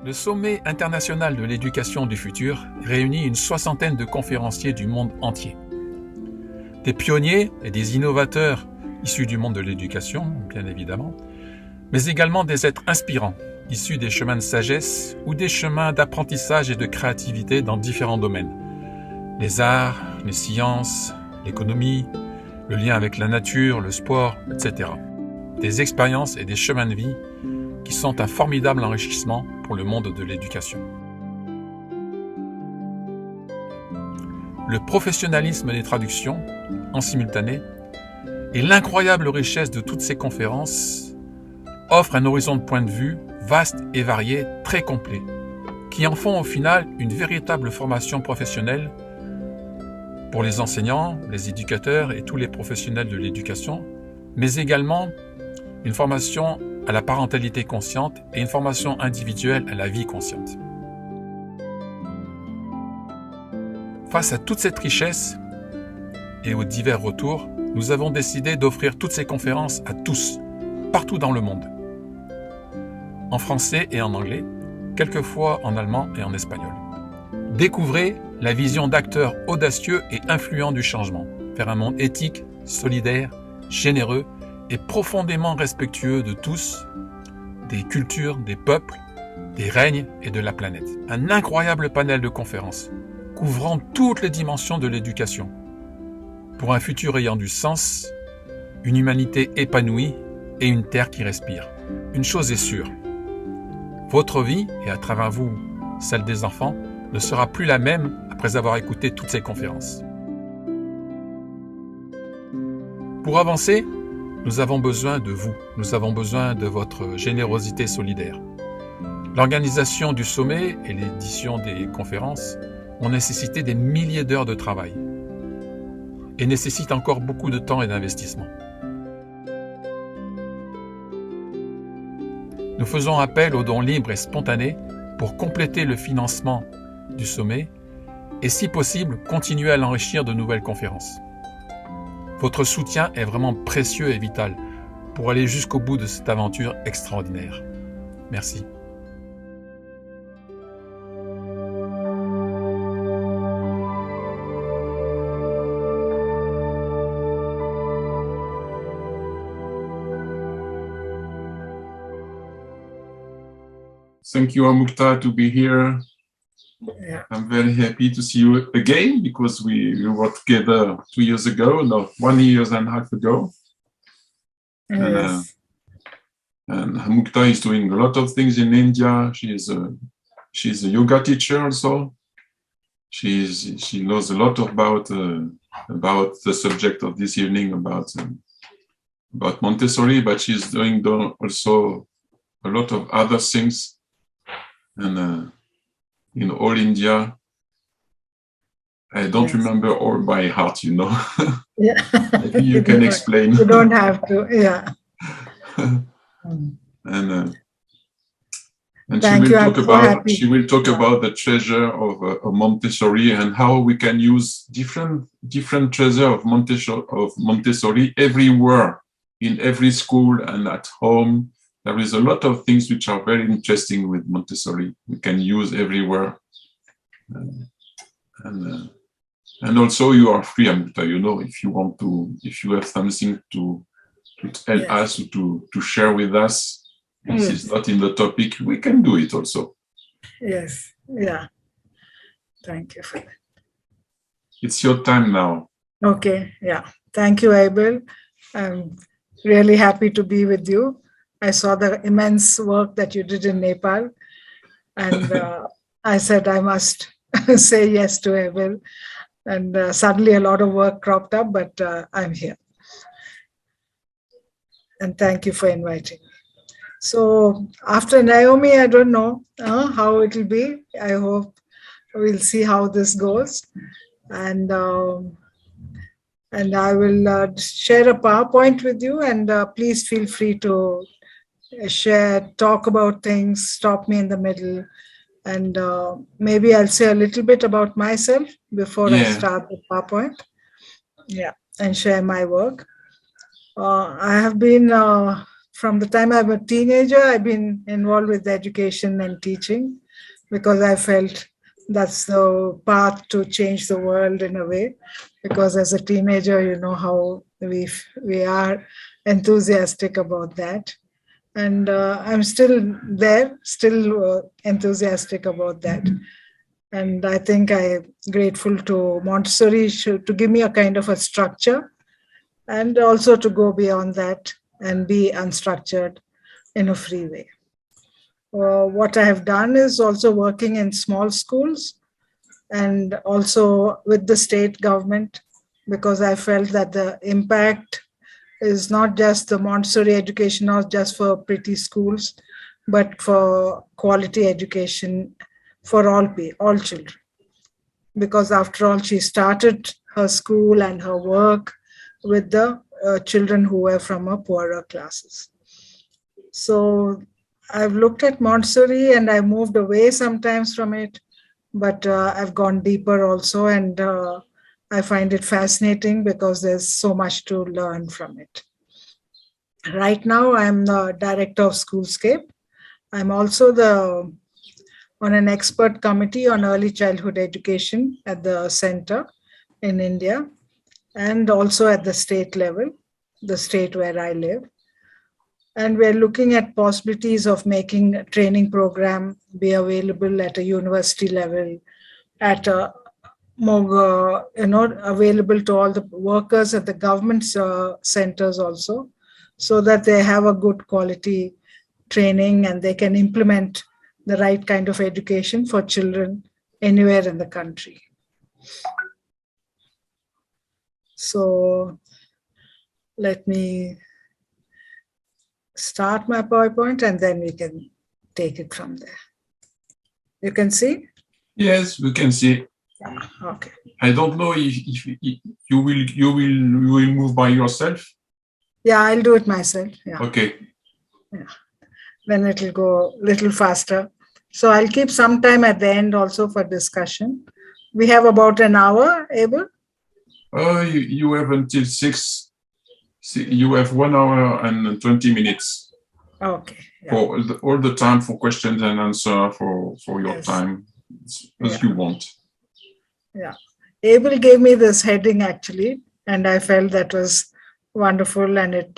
Le sommet international de l'éducation du futur réunit une soixantaine de conférenciers du monde entier. Des pionniers et des innovateurs issus du monde de l'éducation, bien évidemment, mais également des êtres inspirants, issus des chemins de sagesse ou des chemins d'apprentissage et de créativité dans différents domaines. Les arts, les sciences, l'économie, le lien avec la nature, le sport, etc. Des expériences et des chemins de vie qui sont un formidable enrichissement pour le monde de l'éducation. Le professionnalisme des traductions, en simultané, et l'incroyable richesse de toutes ces conférences offrent un horizon de point de vue vaste et varié, très complet, qui en font au final une véritable formation professionnelle pour les enseignants, les éducateurs et tous les professionnels de l'éducation, mais également une formation à la parentalité consciente et une formation individuelle à la vie consciente. Face à toute cette richesse et aux divers retours, nous avons décidé d'offrir toutes ces conférences à tous, partout dans le monde, en français et en anglais, quelquefois en allemand et en espagnol. Découvrez la vision d'acteurs audacieux et influents du changement, vers un monde éthique, solidaire, généreux et profondément respectueux de tous, des cultures, des peuples, des règnes et de la planète. Un incroyable panel de conférences, couvrant toutes les dimensions de l'éducation, pour un futur ayant du sens, une humanité épanouie et une terre qui respire. Une chose est sûre, votre vie, et à travers vous, celle des enfants, ne sera plus la même après avoir écouté toutes ces conférences. Pour avancer, nous avons besoin de vous, nous avons besoin de votre générosité solidaire. L'organisation du sommet et l'édition des conférences ont nécessité des milliers d'heures de travail et nécessitent encore beaucoup de temps et d'investissement. Nous faisons appel aux dons libres et spontanés pour compléter le financement du sommet et, si possible, continuer à l'enrichir de nouvelles conférences. Votre soutien est vraiment précieux et vital pour aller jusqu'au bout de cette aventure extraordinaire. Merci. Thank you, Amukta, to be here. Yeah. I'm very happy to see you again because we were together 2 years ago, no, 1 year and a half ago. Yes. And Amukta is doing a lot of things in India. She's a yoga teacher also. She knows a lot about the subject of this evening about Montessori, but she's doing also a lot of other things. And in all India, I don't remember all by heart, you know. Yeah. Maybe you can explain. You don't have to, yeah. And Thank you. She will talk about the treasure of Montessori and how we can use different treasure of Montessori everywhere, in every school and at home. There is a lot of things which are very interesting with Montessori. We can use everywhere. And also you are free, Amukta, you know, if you want to, if you have something to tell us, to share with us, this is not in the topic, we can do it also. Yes, yeah. Thank you for that. It's your time now. Okay, yeah. Thank you, Abel. I'm really happy to be with you. I saw the immense work that you did in Nepal, and I said I must say yes to Abel. And suddenly a lot of work cropped up, but I'm here. And thank you for inviting me. So after Naomi, I don't know how it will be. I hope we'll see how this goes. And I will share a PowerPoint with you, and please feel free to share, talk about things, stop me in the middle, and maybe I'll say a little bit about myself before I start the PowerPoint. Yeah, and share my work. I have been from the time I'm a teenager, I've been involved with education and teaching because I felt that's the path to change the world in a way. Because as a teenager, you know how we are enthusiastic about that. And I'm still there, still enthusiastic about that. And I think I'm grateful to Montessori to give me a kind of a structure and also to go beyond that and be unstructured in a free way. What I have done is also working in small schools and also with the state government, because I felt that the impact is not just the Montessori education, not just for pretty schools, but for quality education for all children. Because after all, she started her school and her work with the children who were from a poorer classes. So I've looked at Montessori and I moved away sometimes from it, but I've gone deeper also, and I find it fascinating because there's so much to learn from it. Right now, I'm the director of SchoolScape. I'm also on an expert committee on early childhood education at the center in India, and also at the state level, the state where I live. And we're looking at possibilities of making a training program be available at a university level, at a more, available to all the workers at the government centers also, so that they have a good quality training and they can implement the right kind of education for children anywhere in the country. So let me start my PowerPoint and then we can take it from there. You can see? Yes, we can see. Okay. I don't know if you will move by yourself. Yeah, I'll do it myself. Yeah. Okay. Yeah. Then it'll go a little faster. So I'll keep some time at the end also for discussion. We have about an hour, Abel? You have until 6. You have 1 hour and 20 minutes. Okay. Yeah. For all the time for questions and answer for your Yes. time as you want. Yeah. Abel gave me this heading actually, and I felt that was wonderful and it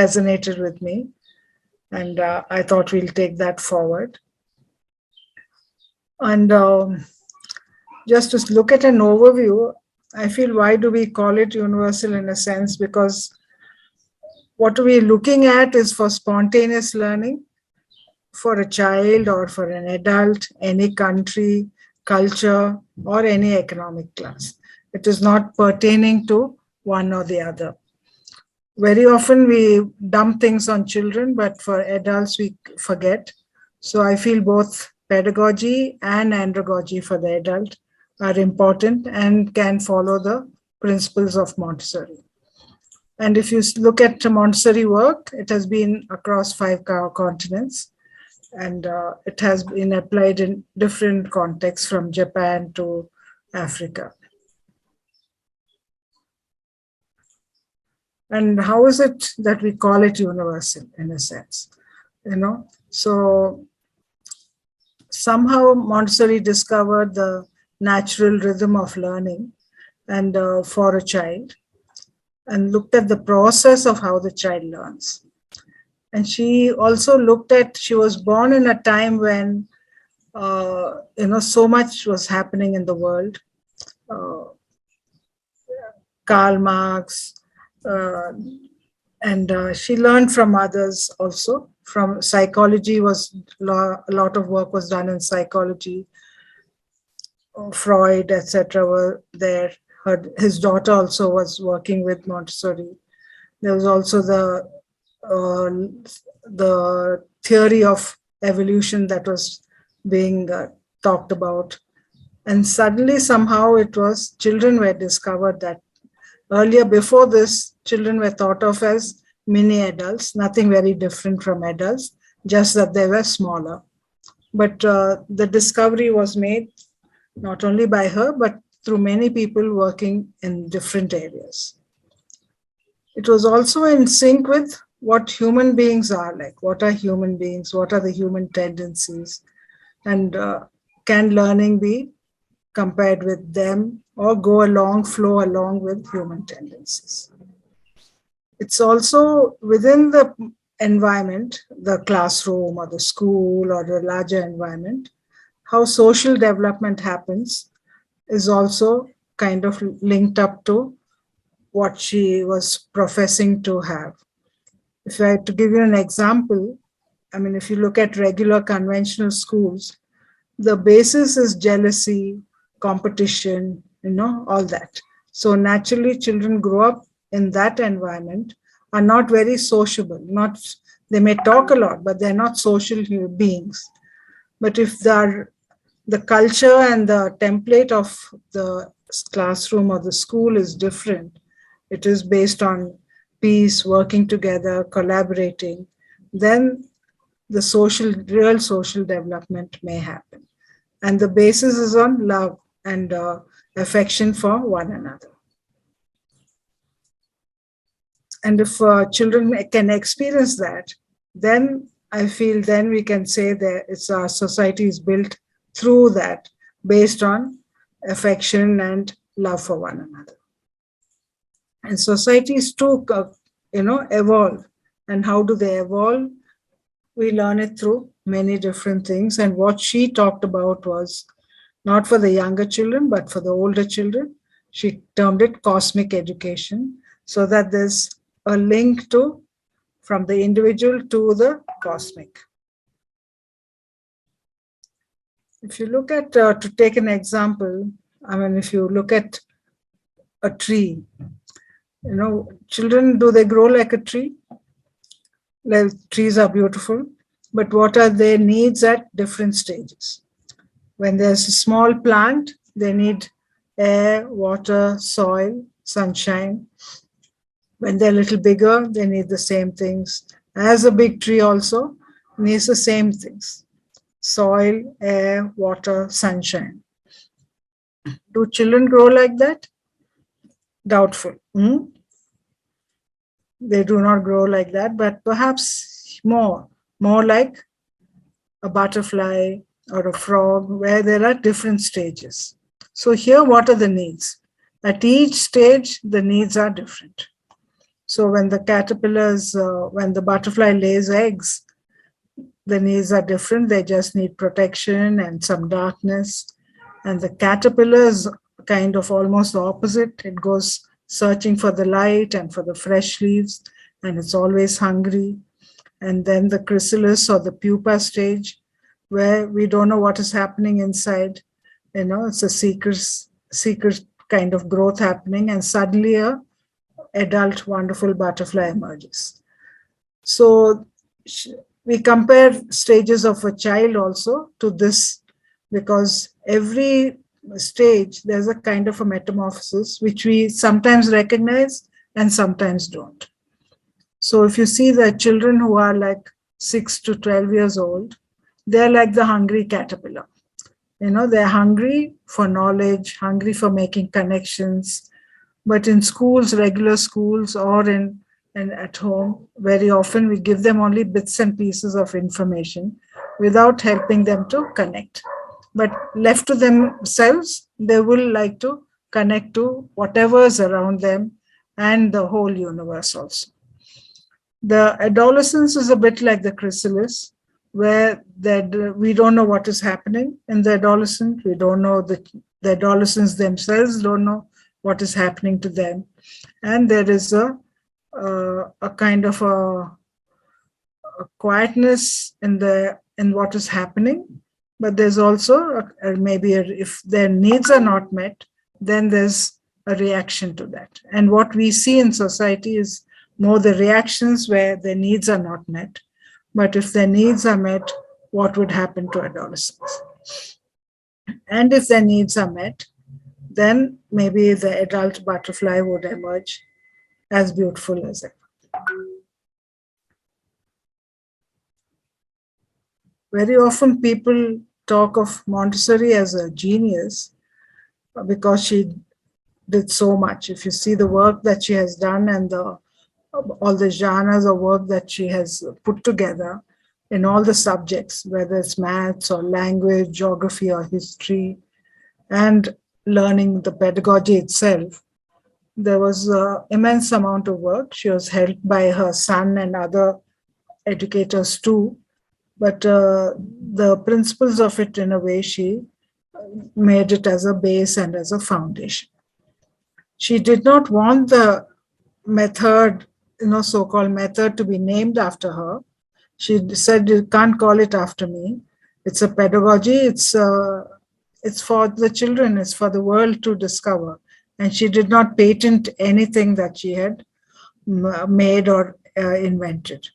resonated with me. And I thought we'll take that forward. And just to look at an overview, I feel why do we call it universal in a sense? Because what we're looking at is for spontaneous learning for a child or for an adult, any country, culture, or any economic class. It is not pertaining to one or the other. Very often we dump things on children, but for adults we forget. So I feel both pedagogy and andragogy for the adult are important and can follow the principles of Montessori. And if you look at Montessori work, it has been across 5 continents, and it has been applied in different contexts from Japan to Africa. And how is it that we call it universal in a sense? So somehow Montessori discovered the natural rhythm of learning and for a child, and looked at the process of how the child learns. And she also looked at, she was born in a time when, so much was happening in the world. Karl Marx, and she learned from others also. From psychology a lot of work was done in psychology. Freud, etc. were there. His daughter also was working with Montessori. There was also the theory of evolution that was being talked about. And suddenly somehow children were discovered that earlier, before this, children were thought of as mini adults, nothing very different from adults, just that they were smaller. But the discovery was made not only by her, but through many people working in different areas. It was also in sync with what human beings are like. What are human beings? What are the human tendencies? And can learning be compared with them or go along, flow along with human tendencies? It's also within the environment, the classroom or the school or the larger environment, how social development happens is also kind of linked up to what she was professing to have. If I had to give you an example, I mean, if you look at regular conventional schools, the basis is jealousy, competition, all that. So naturally, children grow up in that environment, are not very sociable. They may talk a lot, but they're not social beings. But if the culture and the template of the classroom or the school is different, it is based on peace, working together, collaborating, then the real social development may happen. And the basis is on love and affection for one another. And if children can experience that, then I feel then we can say that our society is built through that, based on affection and love for one another. And societies too, evolve. And how do they evolve? We learn it through many different things. And what she talked about was not for the younger children, but for the older children. She termed it cosmic education, so that there's a link from the individual to the cosmic. If you look at, to take an example, I mean, if you look at a tree, children, do they grow like a tree? Well, trees are beautiful, but what are their needs at different stages? When there's a small plant, they need air, water, soil, sunshine. When they're a little bigger, they need the same things. As a big tree also needs the same things: soil, air, water, sunshine. Do children grow like that? Doubtful. They do not grow like that, but perhaps more like a butterfly or a frog, where there are different stages. So here, what are the needs? At each stage, the needs are different. So when the when the butterfly lays eggs, the needs are different. They just need protection and some darkness. And the caterpillar is kind of almost the opposite. It goes searching for the light and for the fresh leaves, and it's always hungry. And then the chrysalis or the pupa stage, where we don't know what is happening inside. It's a seeker's kind of growth happening, and suddenly a adult wonderful butterfly emerges. So we compare stages of a child also to this, because every stage there's a kind of a metamorphosis which we sometimes recognize and sometimes don't. So if you see the children who are like 6 to 12 years old, they're like the hungry caterpillar. They're hungry for knowledge, hungry for making connections. But in schools, regular schools, or and at home, very often we give them only bits and pieces of information without helping them to connect. But left to themselves, they will like to connect to whatever is around them and the whole universe also. The adolescence is a bit like the chrysalis, where we don't know what is happening in the adolescent. We don't know, the adolescents themselves don't know what is happening to them. And there is a kind of a quietness in what is happening. But there's also if their needs are not met, then there's a reaction to that. And what we see in society is more the reactions where their needs are not met. But if their needs are met, what would happen to adolescents? And if their needs are met, then maybe the adult butterfly would emerge as beautiful as ever. Very often people talk of Montessori as a genius because she did so much. If you see the work that she has done and the all the genres of work that she has put together in all the subjects, whether it's maths or language, geography or history, and learning the pedagogy itself. There was an immense amount of work. She was helped by her son and other educators too. But the principles of it, in a way, she made it as a base and as a foundation. She did not want the method, so-called method, to be named after her. She said, "You can't call it after me. It's a pedagogy. It's for the children. It's for the world to discover." And she did not patent anything that she had made or invented.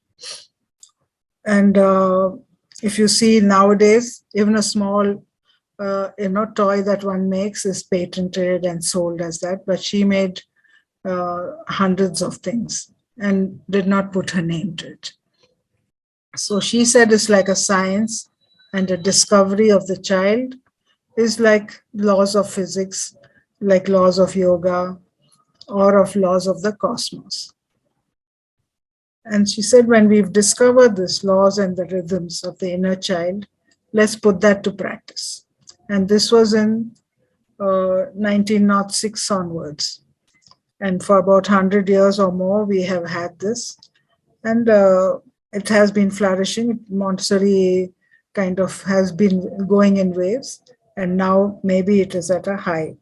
And if you see nowadays, even a small toy that one makes is patented and sold as that, but she made hundreds of things and did not put her name to it. So she said it's like a science, and a discovery of the child is like laws of physics, like laws of yoga, or of laws of the cosmos. And she said, when we've discovered these laws and the rhythms of the inner child, let's put that to practice. And this was in 1906 onwards. And for about 100 years or more, we have had this. And it has been flourishing. Montessori kind of has been going in waves. And now maybe it is at a high.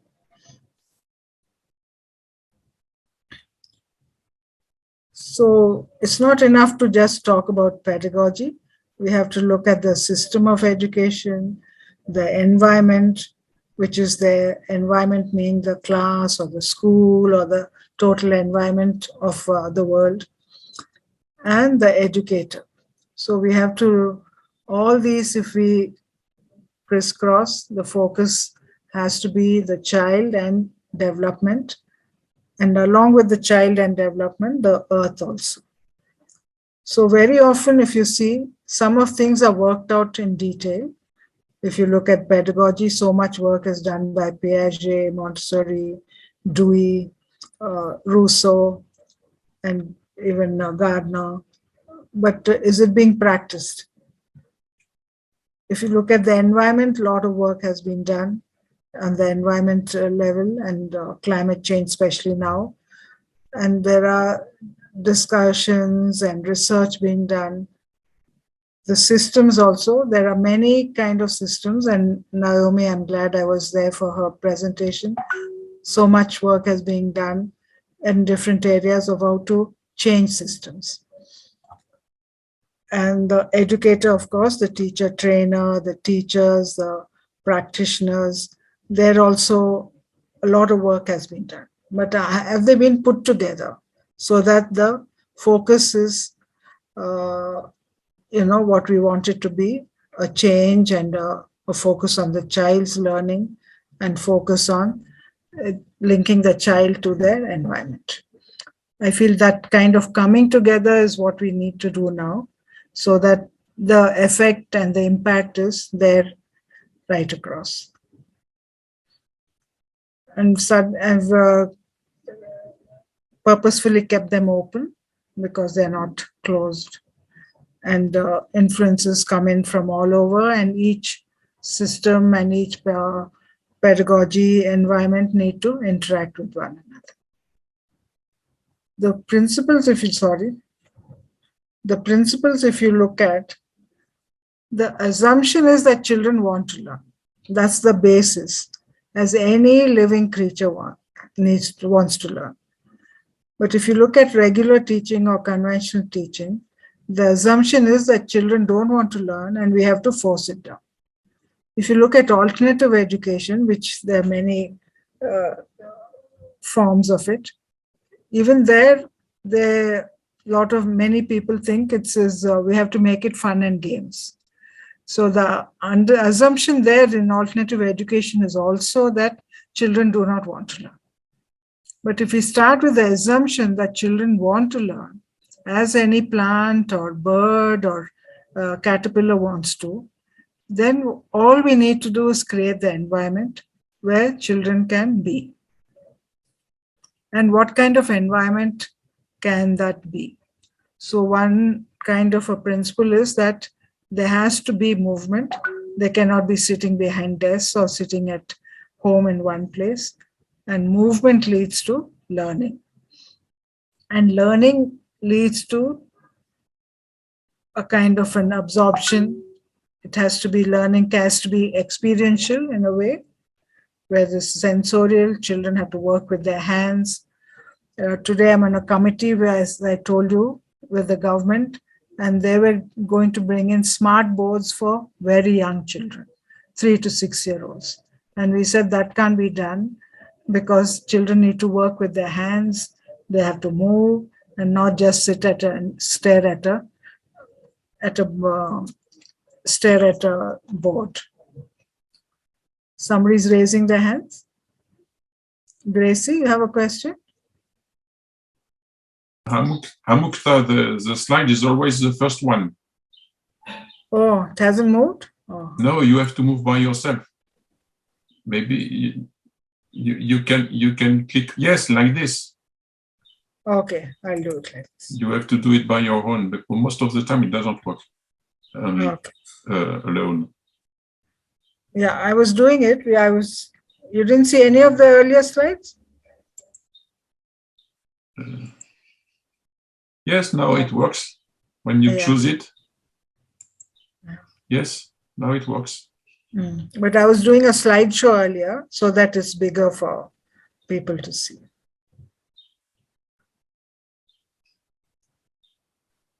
So it's not enough to just talk about pedagogy. We have to look at the system of education, the environment, which is the environment meaning the class or the school or the total environment of the world, and the educator. So we have to, all these, if we crisscross, the focus has to be the child and development. And along with the child and development, the earth also. So very often, if you see, some of things are worked out in detail. If you look at pedagogy, so much work is done by Piaget, Montessori, Dewey, Rousseau, and even Gardner. But is it being practiced? If you look at the environment, a lot of work has been done on the environment level, and climate change, especially now. And there are discussions and research being done. The systems also, there are many kind of systems, and Naomi, I'm glad I was there for her presentation. So much work has been done in different areas of how to change systems. And the educator, of course, the teacher trainer, the teachers, the practitioners, there also a lot of work has been done. But have they been put together so that the focus is, what we want it to be, a change and a focus on the child's learning and focus on linking the child to their environment. I feel that kind of coming together is what we need to do now, so that the effect and the impact is there right across. And so I've purposefully kept them open because they're not closed. And influences come in from all over, and each system and each pedagogy environment need to interact with one another. The principles, if you look at, the assumption is that children want to learn. That's the basis, as any living creature wants to learn. But if you look at regular teaching or conventional teaching, the assumption is that children don't want to learn and we have to force it down. If you look at alternative education, which there are many forms of it, even there, many people think it says we have to make it fun and games. So the assumption there in alternative education is also that children do not want to learn. But if we start with the assumption that children want to learn, as any plant or bird or caterpillar wants to, then all we need to do is create the environment where children can be. And what kind of environment can that be? So one kind of a principle is that there has to be movement. They cannot be sitting behind desks or sitting at home in one place. And movement leads to learning. And learning leads to a kind of an absorption. It has to be learning, has to be experiential in a way, where the sensorial children have to work with their hands. Today I'm on a committee where, as I told you, with the government, and they were going to bring in smart boards for very young children, 3 to 6 year olds. And we said that can't be done because children need to work with their hands. They have to move and not just sit at and stare at a board. Somebody's raising their hands. Gracie, you have a question? Amukta, the slide is always the first one. Oh, it hasn't moved? Oh. No, you have to move by yourself. Maybe you can click yes like this. Okay, I'll do it like this. You have to do it by your own, but most of the time it doesn't work alone. Yeah, I was doing it. You didn't see any of the earlier slides? Yes, now it works. When you choose it. Yes, now it works. But I was doing a slideshow earlier so that it's bigger for people to see.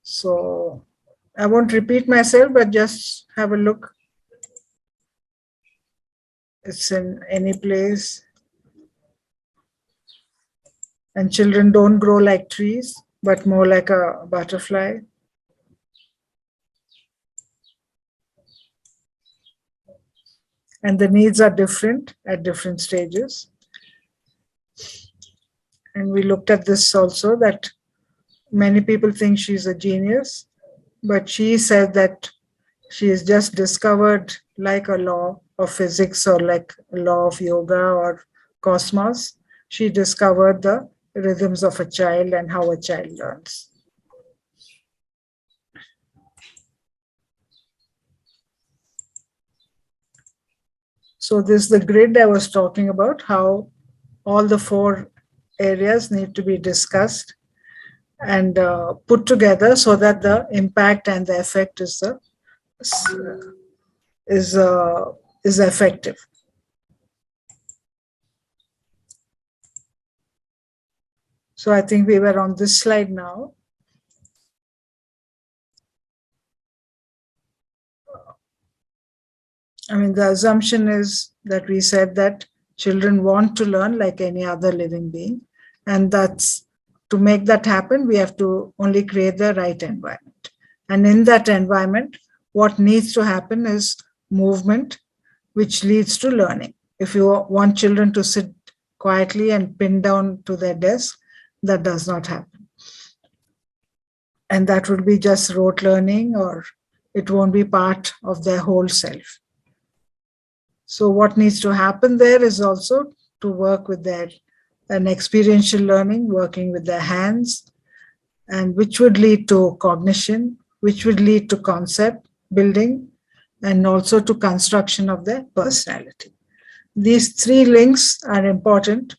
So I won't repeat myself, but just have a look. It's in any place. And children don't grow like trees, but more like a butterfly. And the needs are different at different stages. And we looked at this also, that many people think she's a genius, but she said that she has just discovered, like a law of physics or like a law of yoga or cosmos, she discovered the rhythms of a child and how a child learns. So this is the grid I was talking about, how all the 4 areas need to be discussed and put together so that the impact and the effect is effective. So I think we were on this slide now. I mean, the assumption is that we said that children want to learn like any other living being. And that's, to make that happen, we have to only create the right environment. And in that environment, what needs to happen is movement, which leads to learning. If you want children to sit quietly and pin down to their desk, that does not happen. And that would be just rote learning, or it won't be part of their whole self. So what needs to happen there is also to work with an experiential learning, working with their hands, and which would lead to cognition, which would lead to concept building, and also to construction of their personality. These 3 links are important,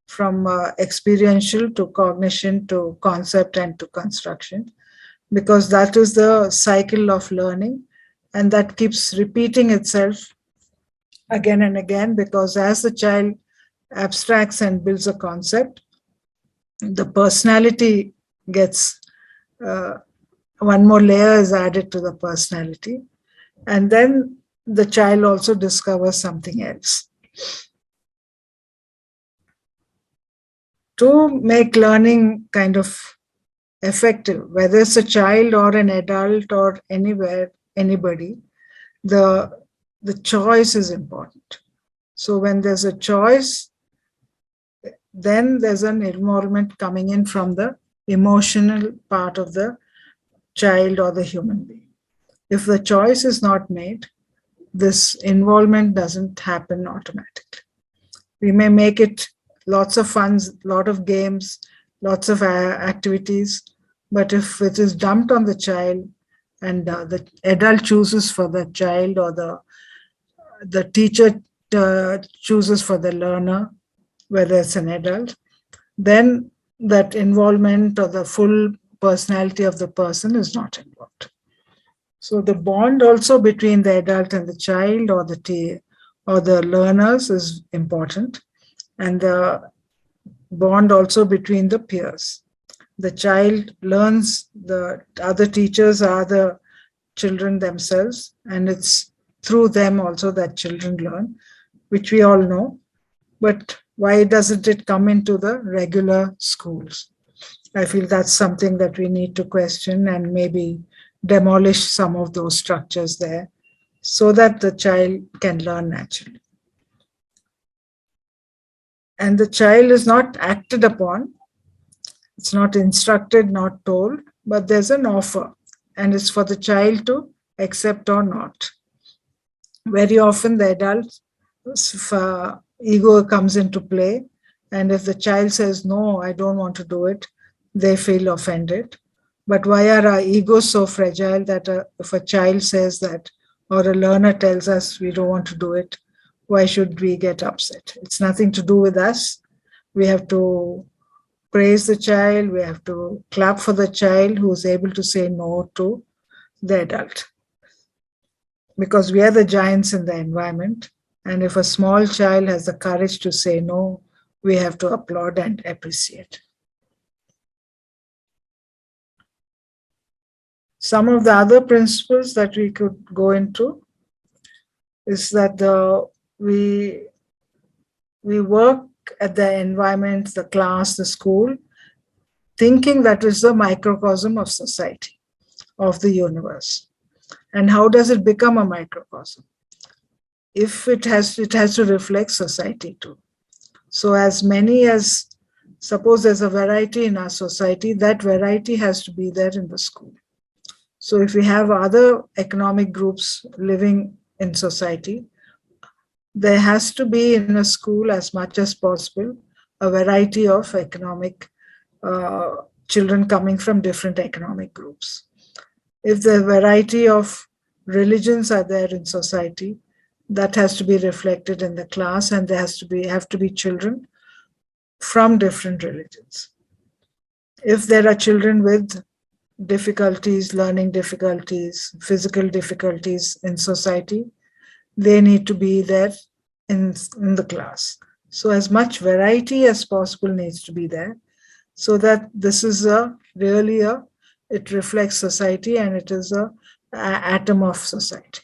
from experiential to cognition to concept and to construction, because that is the cycle of learning, and that keeps repeating itself again and again, because as the child abstracts and builds a concept, the personality gets, one more layer is added to the personality, and then the child also discovers something else. To make learning kind of effective, whether it's a child or an adult or anybody, the choice is important. So when there's a choice, then there's an involvement coming in from the emotional part of the child or the human being. If the choice is not made, this involvement doesn't happen automatically. We may make it lots of fun, lot of games, lots of activities. But if it is dumped on the child and the adult chooses for the child, or the teacher chooses for the learner, whether it's an adult, then that involvement or the full personality of the person is not involved. So the bond also between the adult and the child, or the learners, is important, and the bond also between the peers. The child learns, the other teachers are the children themselves, and it's through them also that children learn, which we all know. But why doesn't it come into the regular schools? I feel that's something that we need to question and maybe demolish some of those structures there so that the child can learn naturally. And the child is not acted upon, it's not instructed, not told, but there's an offer, and it's for the child to accept or not. Very often the adult ego comes into play, and if the child says, no, I don't want to do it, they feel offended. But why are our egos so fragile that if a child says that, or a learner tells us we don't want to do it, why should we get upset? It's nothing to do with us. We have to praise the child, we have to clap for the child who is able to say no to the adult. Because we are the giants in the environment, and if a small child has the courage to say no, we have to applaud and appreciate. Some of the other principles that we could go into is that we work at the environment, the class, the school, thinking that is the microcosm of society, of the universe. And how does it become a microcosm? If it has to reflect society too. So as many as, suppose there's a variety in our society, that variety has to be there in the school. So if we have other economic groups living in society, there has to be in a school, as much as possible, a variety of economic children coming from different economic groups. If the variety of religions are there in society, that has to be reflected in the class, and there have to be children from different religions. If there are children with difficulties, learning difficulties, physical difficulties in society, they need to be there in the class. So as much variety as possible needs to be there, so that this is it reflects society, and it is an atom of society.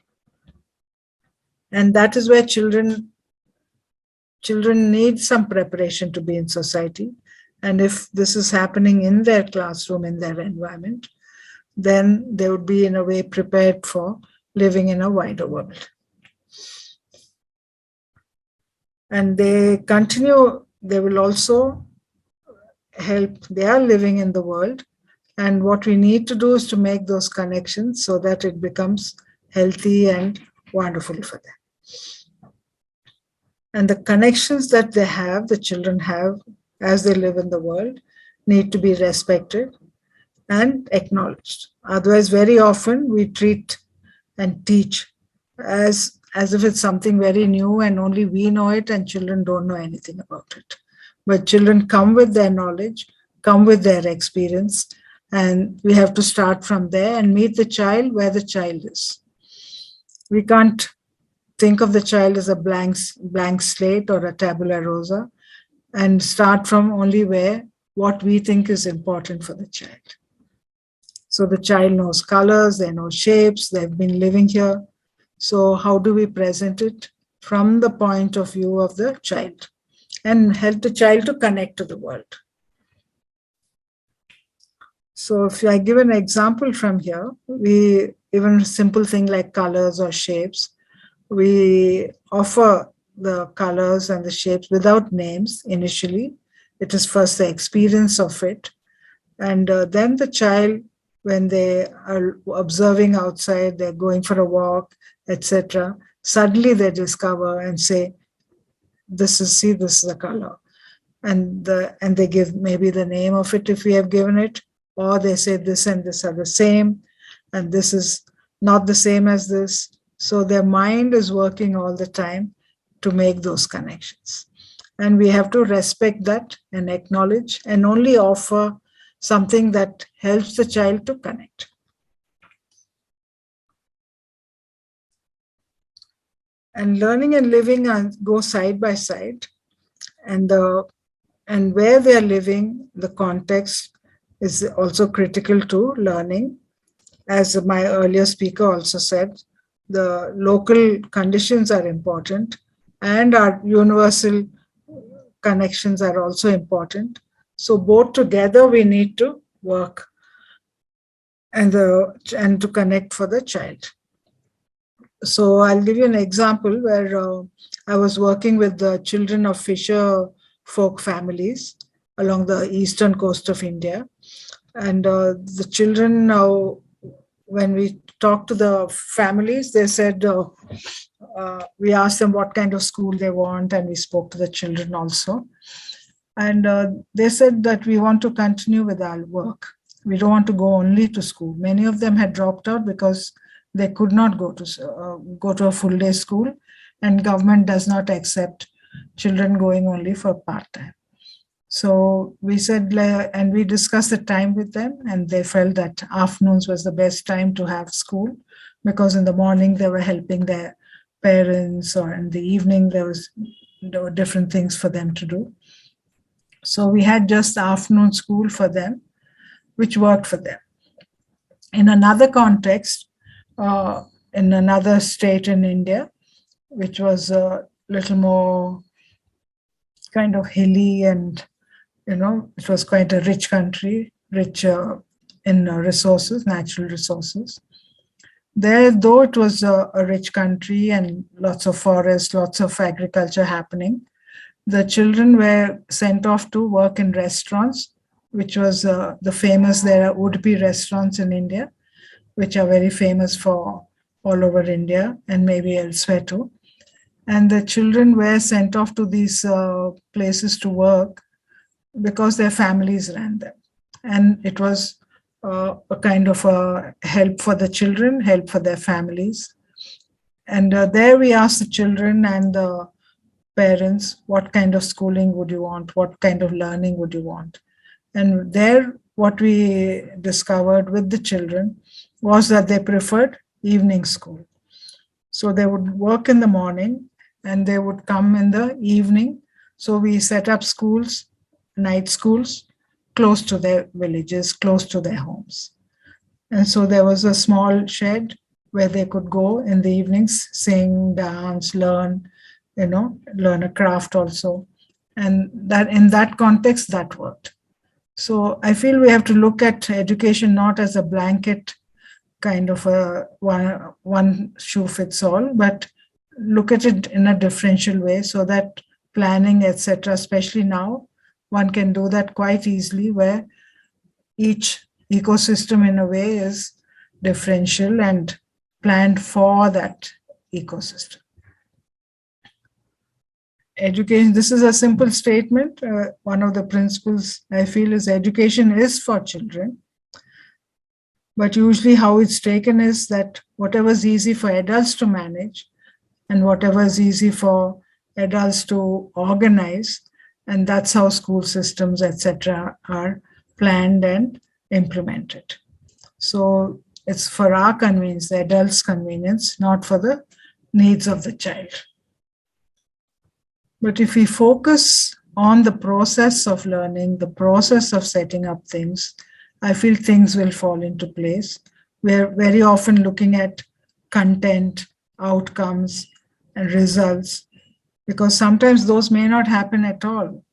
And that is where children need some preparation to be in society. And if this is happening in their classroom, in their environment, then they would be in a way prepared for living in a wider world. And they will also help, they are living in the world. And what we need to do is to make those connections so that it becomes healthy and wonderful for them. And the connections that the children have as they live in the world, need to be respected and acknowledged. Otherwise, very often we treat and teach as if it's something very new and only we know it, and children don't know anything about it. But children come with their knowledge, come with their experience, and we have to start from there and meet the child where the child is. We can't think of the child as a blank slate or a tabula rasa and start from only what we think is important for the child. So the child knows colors, they know shapes, they've been living here. So how do we present it from the point of view of the child and help the child to connect to the world? So if I give an example from here, even a simple thing like colors or shapes, we offer the colors and the shapes without names initially. It is first the experience of it. And then the child, when they are observing outside, they're going for a walk, etc., suddenly they discover and say, this is a color. and they give maybe the name of it if we have given it, or they say this and this are the same, and this is not the same as this. So their mind is working all the time to make those connections. And we have to respect that and acknowledge and only offer something that helps the child to connect. And learning and living go side by side. And where they are living, the context is also critical to learning. As my earlier speaker also said, the local conditions are important, and our universal connections are also important. So both together we need to work and to connect for the child. So I'll give you an example where I was working with the children of fisher folk families along the eastern coast of India. And the children, when we talked to the families, they said, we asked them what kind of school they want, and we spoke to the children also. And they said that we want to continue with our work. We don't want to go only to school. Many of them had dropped out because they could not go to a full day school, and government does not accept children going only for part-time. So we said, and we discussed the time with them, and they felt that afternoons was the best time to have school, because in the morning they were helping their parents, or in the evening there were different things for them to do. So we had just afternoon school for them, which worked for them. In another context, in another state in India, which was a little more kind of hilly, and it was quite a rich country, rich in resources, natural resources. There, though it was a rich country and lots of forests, lots of agriculture happening, the children were sent off to work in restaurants, which was the famous, there are Udupi restaurants in India, which are very famous for all over India and maybe elsewhere too. And the children were sent off to these places to work because their families ran them. And it was a kind of a help for the children, help for their families. And there we asked the children and the parents, what kind of schooling would you want? What kind of learning would you want? And there, what we discovered with the children was that they preferred evening school. So they would work in the morning and they would come in the evening. So we set up schools, night schools, close to their villages, close to their homes. And so there was a small shed where they could go in the evenings, sing, dance, learn a craft also. And that in that context, that worked. So I feel we have to look at education not as a blanket kind of a one shoe fits all, but look at it in a differential way, so that planning, etc., especially now, one can do that quite easily, where each ecosystem in a way is differential and planned for that ecosystem. Education, this is a simple statement. One of the principles I feel is education is for children. But usually how it's taken is that whatever is easy for adults to manage and whatever is easy for adults to organize, and that's how school systems, etc., are planned and implemented. So it's for our convenience, the adults' convenience, not for the needs of the child. But if we focus on the process of learning, the process of setting up things, I feel things will fall into place. We're very often looking at content, outcomes, and results, because sometimes those may not happen at all.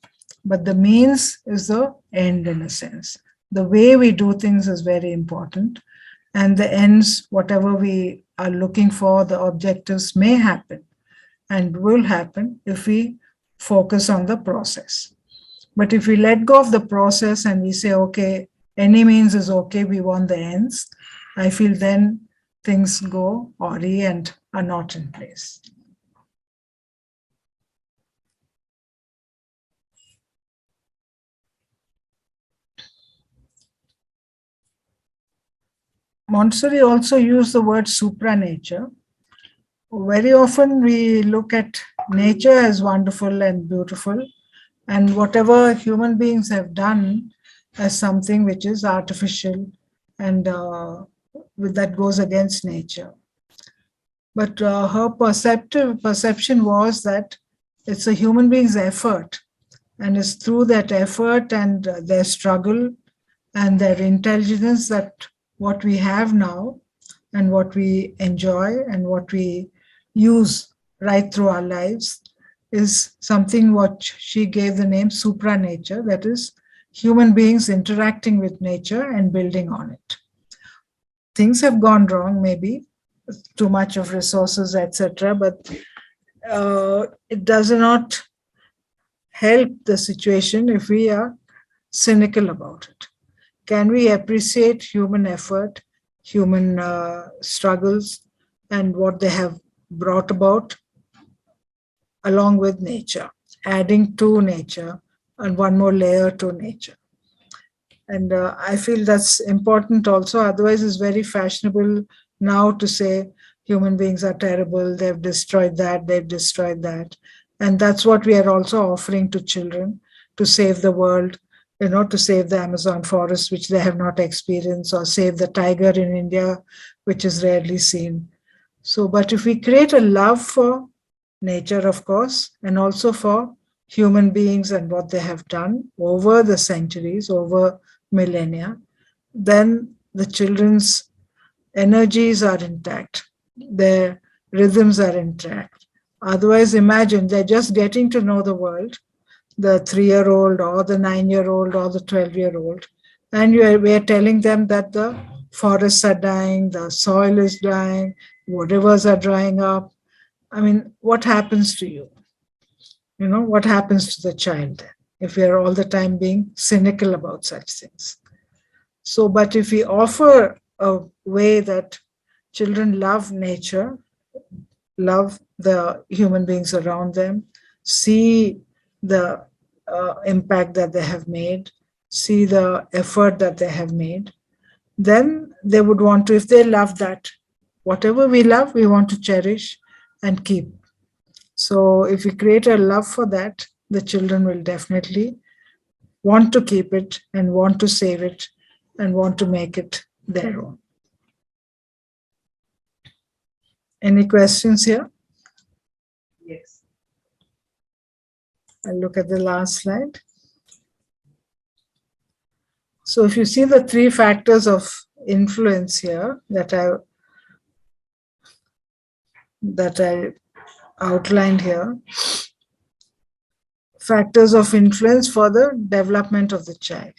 But the means is the end in a sense. The way we do things is very important. And the ends, whatever we are looking for, the objectives may happen and will happen if we focus on the process. But if we let go of the process and we say, okay, any means is okay, we want the ends, I feel then things go awry and are not in place. Montessori also used the word supranature. Very often we look at nature as wonderful and beautiful, and whatever human beings have done as something which is artificial and that goes against nature. But her perception was that it's a human being's effort, and it's through that effort and their struggle and their intelligence that what we have now and what we enjoy and what we use right through our lives is something what she gave the name supranature, that is, human beings interacting with nature and building on it. Things have gone wrong, maybe too much of resources, etc., but it does not help the situation if we are cynical about it. Can we appreciate human effort, human struggles, and what they have brought about along with nature, adding to nature and one more layer to nature? And I feel that's important also. Otherwise, it's very fashionable now to say human beings are terrible, they've destroyed that, they've destroyed that. And that's what we are also offering to children, to save the world, to save the Amazon forest, which they have not experienced, or save the tiger in India, which is rarely seen. So, but if we create a love for nature, of course, and also for human beings and what they have done over the centuries, over millennia, then the children's energies are intact, their rhythms are intact. Otherwise, imagine they're just getting to know the world, the 3-year-old or the 9-year-old or the 12-year-old, and we're telling them that the forests are dying, the soil is dying, rivers are drying up. I mean, what happens to you? What happens to the child if we are all the time being cynical about such things? So, but if we offer a way that children love nature, love the human beings around them, see the impact that they have made, see the effort that they have made, then they would want to, if they love that, whatever we love, we want to cherish and keep. So if we create a love for that, the children will definitely want to keep it and want to save it and want to make it their own. Any questions here? Yes. I'll look at the last slide. So if you see the 3 factors of influence here that I outlined here, factors of influence for the development of the child.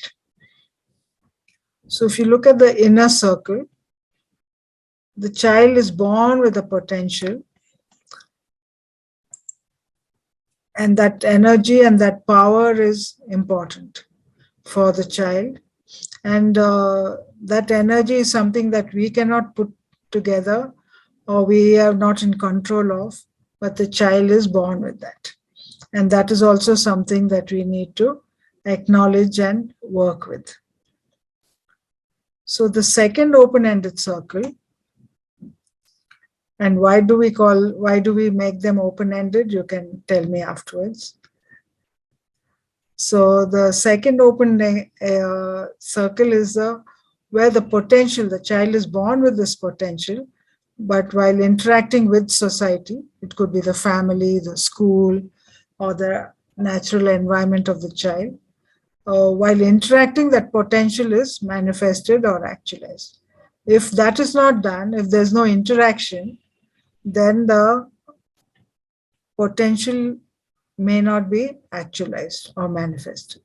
So if you look at the inner circle, the child is born with a potential, and that energy and that power is important for the child. And that energy is something that we cannot put together or we are not in control of, but the child is born with that. And that is also something that we need to acknowledge and work with. So the second open-ended circle, and why do we make them open-ended? You can tell me afterwards. So the second open circle is where the potential, the child is born with this potential, but while interacting with society, it could be the family, the school, or the natural environment of the child. While interacting, that potential is manifested or actualized. If that is not done, if there's no interaction, then the potential may not be actualized or manifested.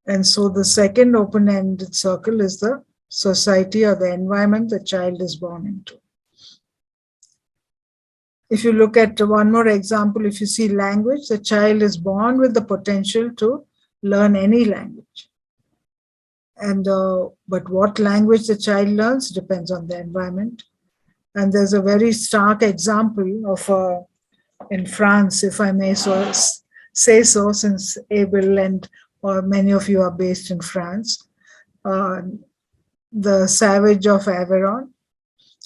And so the second open-ended circle is the society or the environment the child is born into. If you look at one more example, if you see language, the child is born with the potential to learn any language. And but what language the child learns depends on the environment. And there's a very stark example of in France, if I may say so, since Abel and many of you are based in France. The Savage of Aveyron,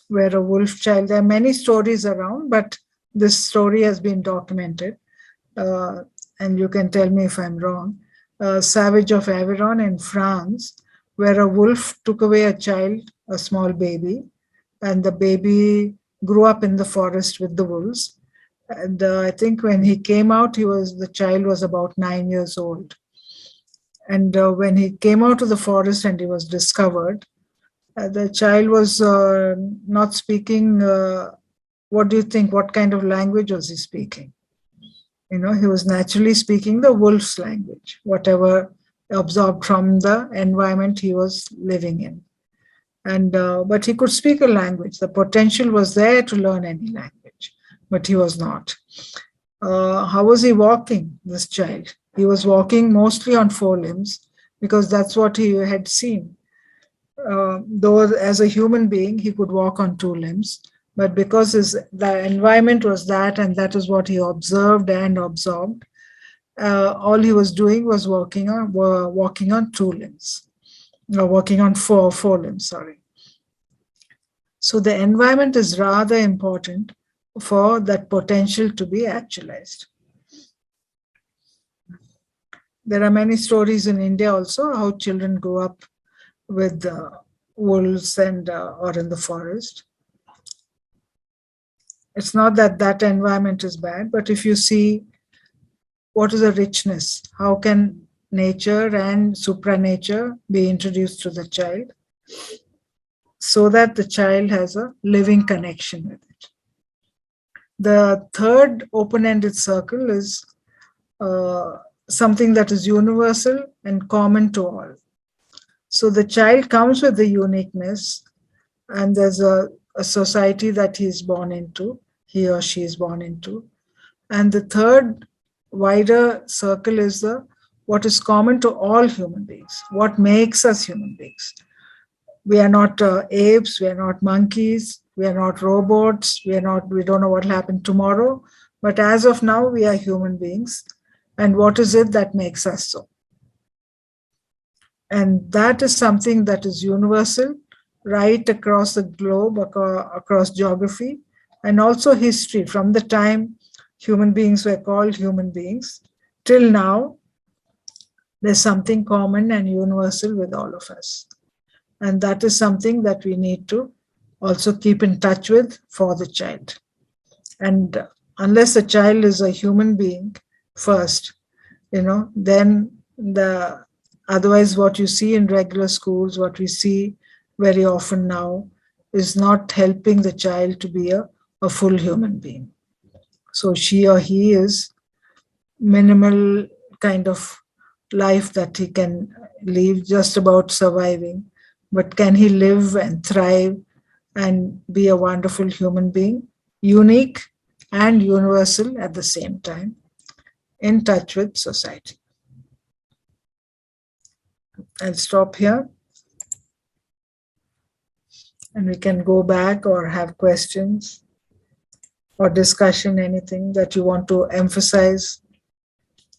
where a wolf child, there are many stories around, but this story has been documented. And you can tell me if I'm wrong. Savage of Aveyron in France, where a wolf took away a child, a small baby, and the baby grew up in the forest with the wolves. And I think when he came out, the child was about 9 years old. And when he came out of the forest and he was discovered, the child was not speaking. What do you think? What kind of language was he speaking? He was naturally speaking the wolf's language, whatever absorbed from the environment he was living in. And but he could speak a language. The potential was there to learn any language, but he was not. How was he walking, this child? He was walking mostly on 4 limbs because that's what he had seen. Though as a human being, he could walk on 2 limbs, but because the environment was that, and that is what he observed and absorbed, all he was doing was walking on 2 limbs, walking on four limbs, sorry. So the environment is rather important for that potential to be actualized. There are many stories in India also how children grow up with wolves and or in the forest. It's not that environment is bad, but if you see what is the richness, how can nature and supranature be introduced to the child so that the child has a living connection with it. The third open-ended circle is something that is universal and common to all. So the child comes with the uniqueness, and there's a society that he or she is born into. And the third wider circle is what is common to all human beings, what makes us human beings. We are not apes, we are not monkeys, we are not robots, we don't know what will happen tomorrow, but as of now, we are human beings. And what is it that makes us so? And that is something that is universal, right across the globe, across geography, and also history. From the time human beings were called human beings till now, there's something common and universal with all of us. And that is something that we need to also keep in touch with for the child. And unless the child is a human being first, then otherwise what you see in regular schools, what we see very often now, is not helping the child to be a full human being. So she or he is minimal kind of life that he can live, just about surviving. But can he live and thrive and be a wonderful human being, unique and universal at the same time, in touch with society? I'll stop here. And we can go back or have questions or discussion, anything that you want to emphasize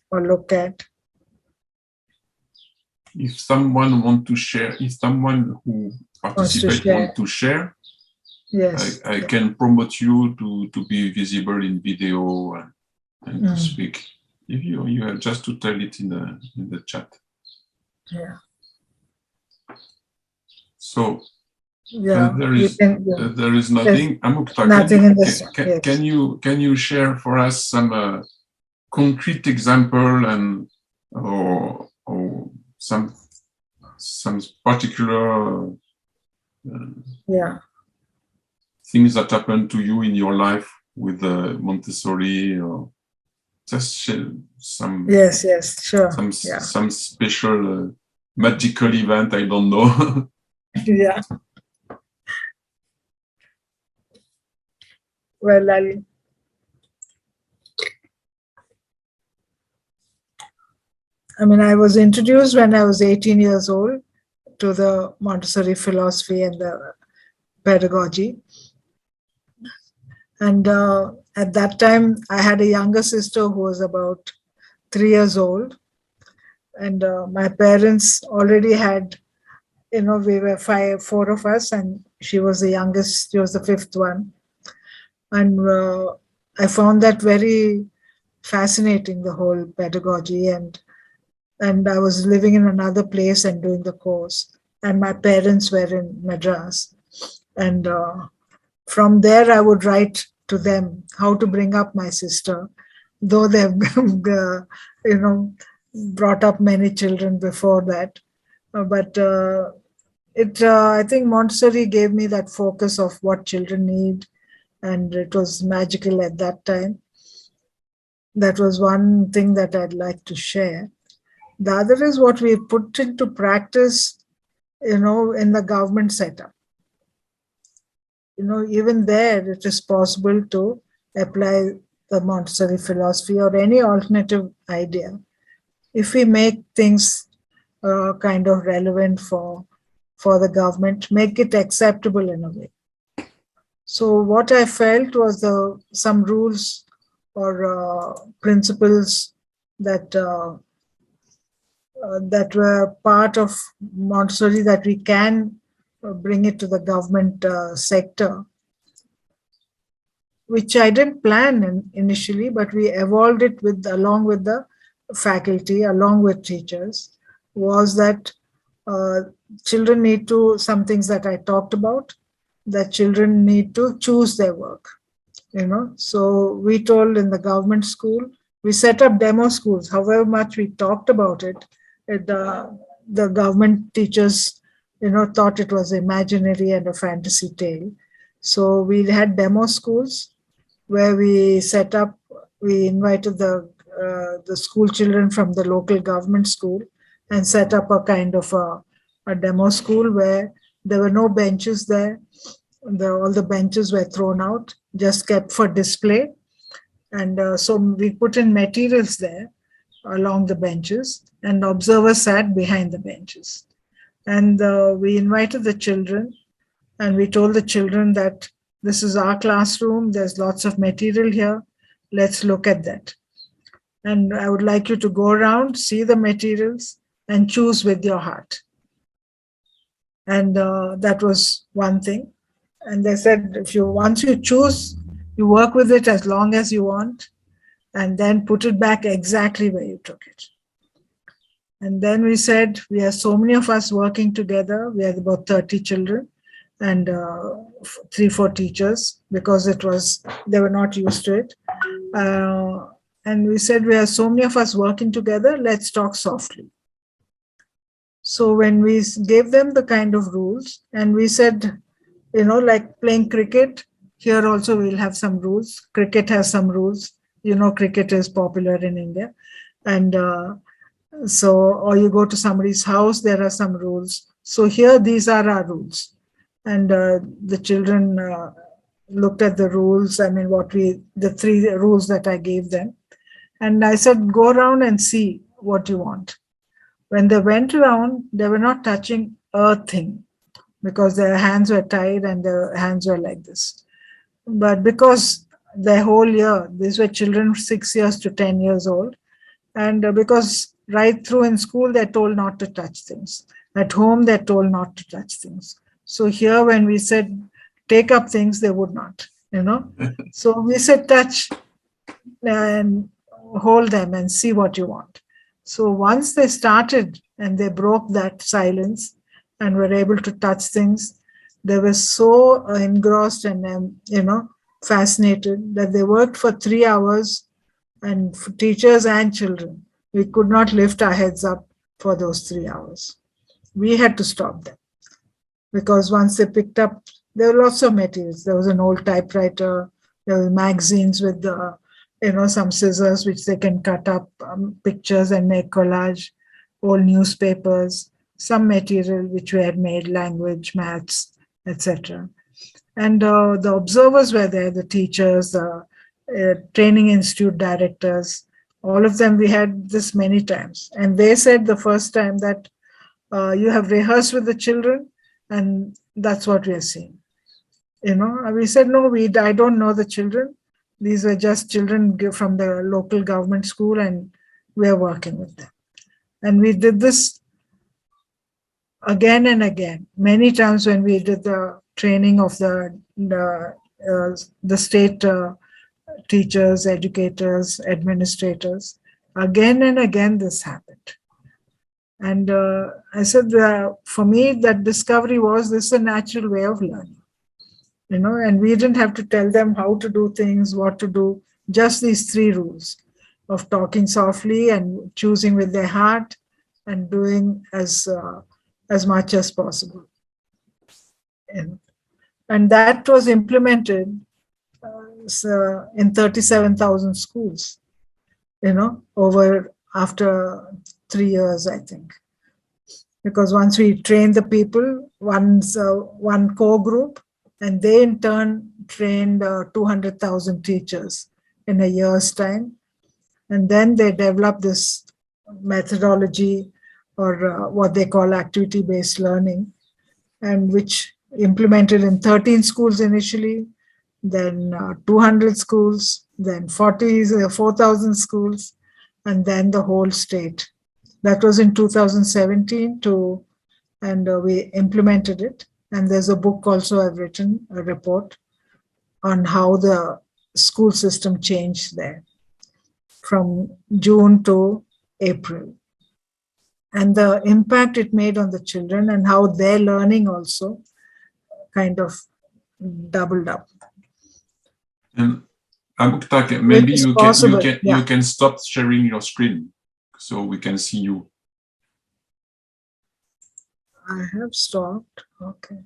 or look at. If someone wants to share, if someone who participates wants to share, yes, I can promote you to be visible in video and to speak. If you have just to tell it in the chat. Yeah. So yeah, there is nothing. Amukta, nothing in this. Yes. Can you share for us some concrete example and or some particular things that happened to you in your life with Montessori, or just share some sure, some special magical event, I don't know. Yeah. Well, I was introduced when I was 18 years old to the Montessori philosophy and the pedagogy. And at that time, I had a younger sister who was about 3 years old. And my parents already had we were four of us, and she was the youngest, she was the fifth one. And I found that very fascinating, the whole pedagogy. And I was living in another place and doing the course. And my parents were in Madras. And from there, I would write to them how to bring up my sister, though they've, brought up many children before that. But I think Montessori gave me that focus of what children need, and it was magical at that time. That was one thing that I'd like to share. The other is what we put into practice, in the government setup. Even there, it is possible to apply the Montessori philosophy or any alternative idea if we make things kind of relevant for the government, make it acceptable in a way. So what I felt was some rules or principles that were part of Montessori that we can bring it to the government sector, which I didn't plan initially, but we evolved it along with the faculty, along with teachers, was that children need to, some things that I talked about, that children need to choose their work. So we told in the government school, we set up demo schools. However much we talked about it, the government teachers, thought it was imaginary and a fantasy tale. So we had demo schools where we set up, we invited the school children from the local government school and set up a kind of a demo school where there were no benches there. All the benches were thrown out, just kept for display. And so we put in materials there along the benches, and observers sat behind the benches. And we invited the children, and we told the children that this is our classroom, there's lots of material here, let's look at that. And I would like you to go around, see the materials, and choose with your heart. And that was one thing. And they said, once you choose, you work with it as long as you want, and then put it back exactly where you took it. And then we said, we are so many of us working together. We had about 30 children and 3-4 teachers, because they were not used to it. And we said, we are so many of us working together, let's talk softly. So when we gave them the kind of rules, and we said, like playing cricket, here also we'll have some rules. Cricket has some rules. Cricket is popular in India. And or you go to somebody's house, there are some rules. So here, these are our rules. And the children looked at the rules, the 3 rules that I gave them. And I said, go around and see what you want. When they went around, they were not touching a thing, because their hands were tied and their hands were like this. But because the whole year, these were children 6 years to 10 years old. And because right through in school, they're told not to touch things. At home, they're told not to touch things. So here, when we said, take up things, they would not, So we said, touch and hold them and see what you want. So once they started and they broke that silence and were able to touch things, they were so engrossed and, fascinated that they worked for 3 hours, and for teachers and children, we could not lift our heads up for those 3 hours. We had to stop them, because once they picked up, there were lots of materials. There was an old typewriter, there were magazines with some scissors which they can cut up pictures and make collage, old newspapers, some material which we had made, language, maths, etc. And the observers were there, the teachers, the training institute directors, all of them. We had this many times. And they said the first time that you have rehearsed with the children, and that's what we are seeing. We said, no, I don't know the children. These are just children from the local government school, and we are working with them. And we did this again and again, many times when we did the training of the state teachers, educators, administrators, again and again this happened. And I said, for me, that discovery was this is a natural way of learning, and we didn't have to tell them how to do things, what to do, just these 3 rules of talking softly and choosing with their heart and doing as much as possible. And that was implemented in 37,000 schools, over after 3 years, I think. Because once we trained the people, one core group, and they in turn trained 200,000 teachers in a year's time. And then they developed this methodology, or what they call activity-based learning, and which implemented in 13 schools initially, then 200 schools, then 4,000 schools, and then the whole state. That was in 2017 and we implemented it. And there's a book also I've written, a report on how the school system changed there from June to April, and the impact it made on the children and how their learning also kind of doubled up. And Amukta, maybe Which you can stop sharing your screen so we can see you. I have stopped. Okay.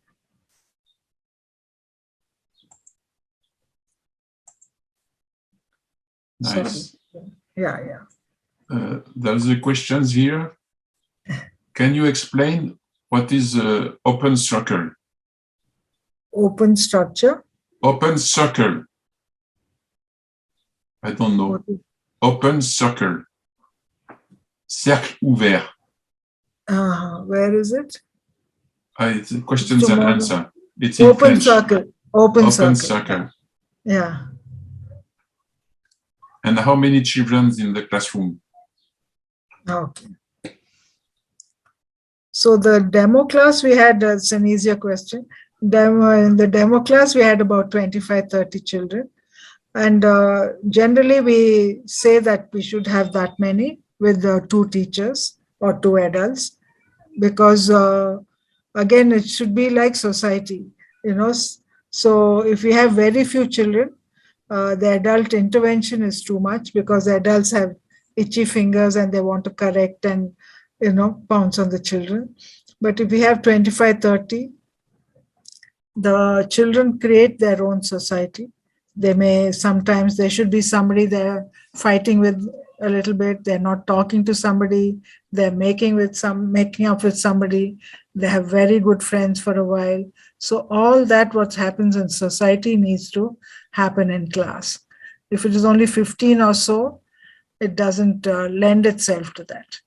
Nice. Sorry. Yeah. There's a questions here. Can you explain what is open circle? Open structure. Open circle. I don't know. Open circle. Cercle ouvert. Where is it? It's questions and answer. It's in open French. circle. Open circle. Yeah. And how many children in the classroom? Okay. So the demo class we had, it's an easier question. In the demo class, we had about 25, 30 children. And generally, we say that we should have that many with 2 teachers or 2 adults, because again, it should be like society, So if we have very few children, the adult intervention is too much, because the adults have itchy fingers and they want to correct and, pounce on the children. But if we have 25, 30, the children create their own society. Sometimes there should be somebody they're fighting with a little bit. They're not talking to somebody. They're making up with somebody. They have very good friends for a while. So all that what happens in society needs to happen in class. If it is only 15 or so, it doesn't lend itself to that.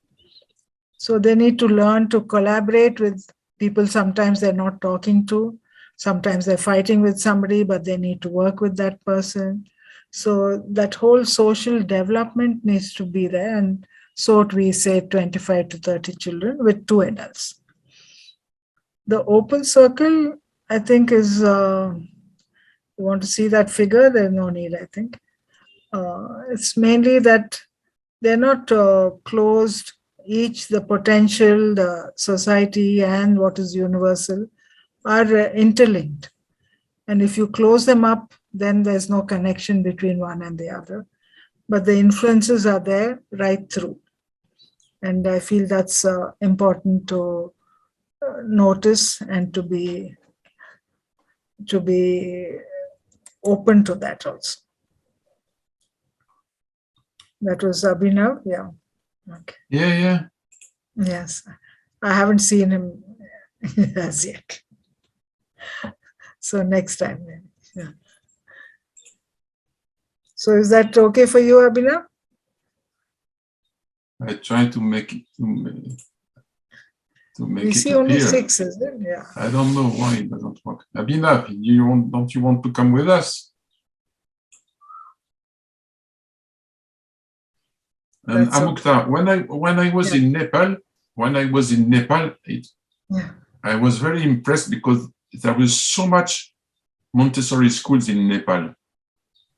So they need to learn to collaborate with people sometimes they're not talking to. Sometimes they're fighting with somebody, but they need to work with that person. So that whole social development needs to be there. And so we say 25 to 30 children with 2 adults. The open circle, I think, is, you want to see that figure? There's no need, I think. It's mainly that they're not closed. Each, the potential, the society, and what is universal are interlinked. And if you close them up, then there's no connection between one and the other. But the influences are there right through. And I feel that's important to notice and to be open to that also. That was Abhinav, yeah. Okay. Yeah. Yes, I haven't seen him as yet. So next time, yeah. So is that okay for you, Abhinav? I try to make it We see only 6, is it? Yeah. I don't know why it doesn't work. Abhinav, don't you want to come with us? And Amukta, when I was in Nepal, Yeah. I was very impressed because there was so much Montessori schools in Nepal.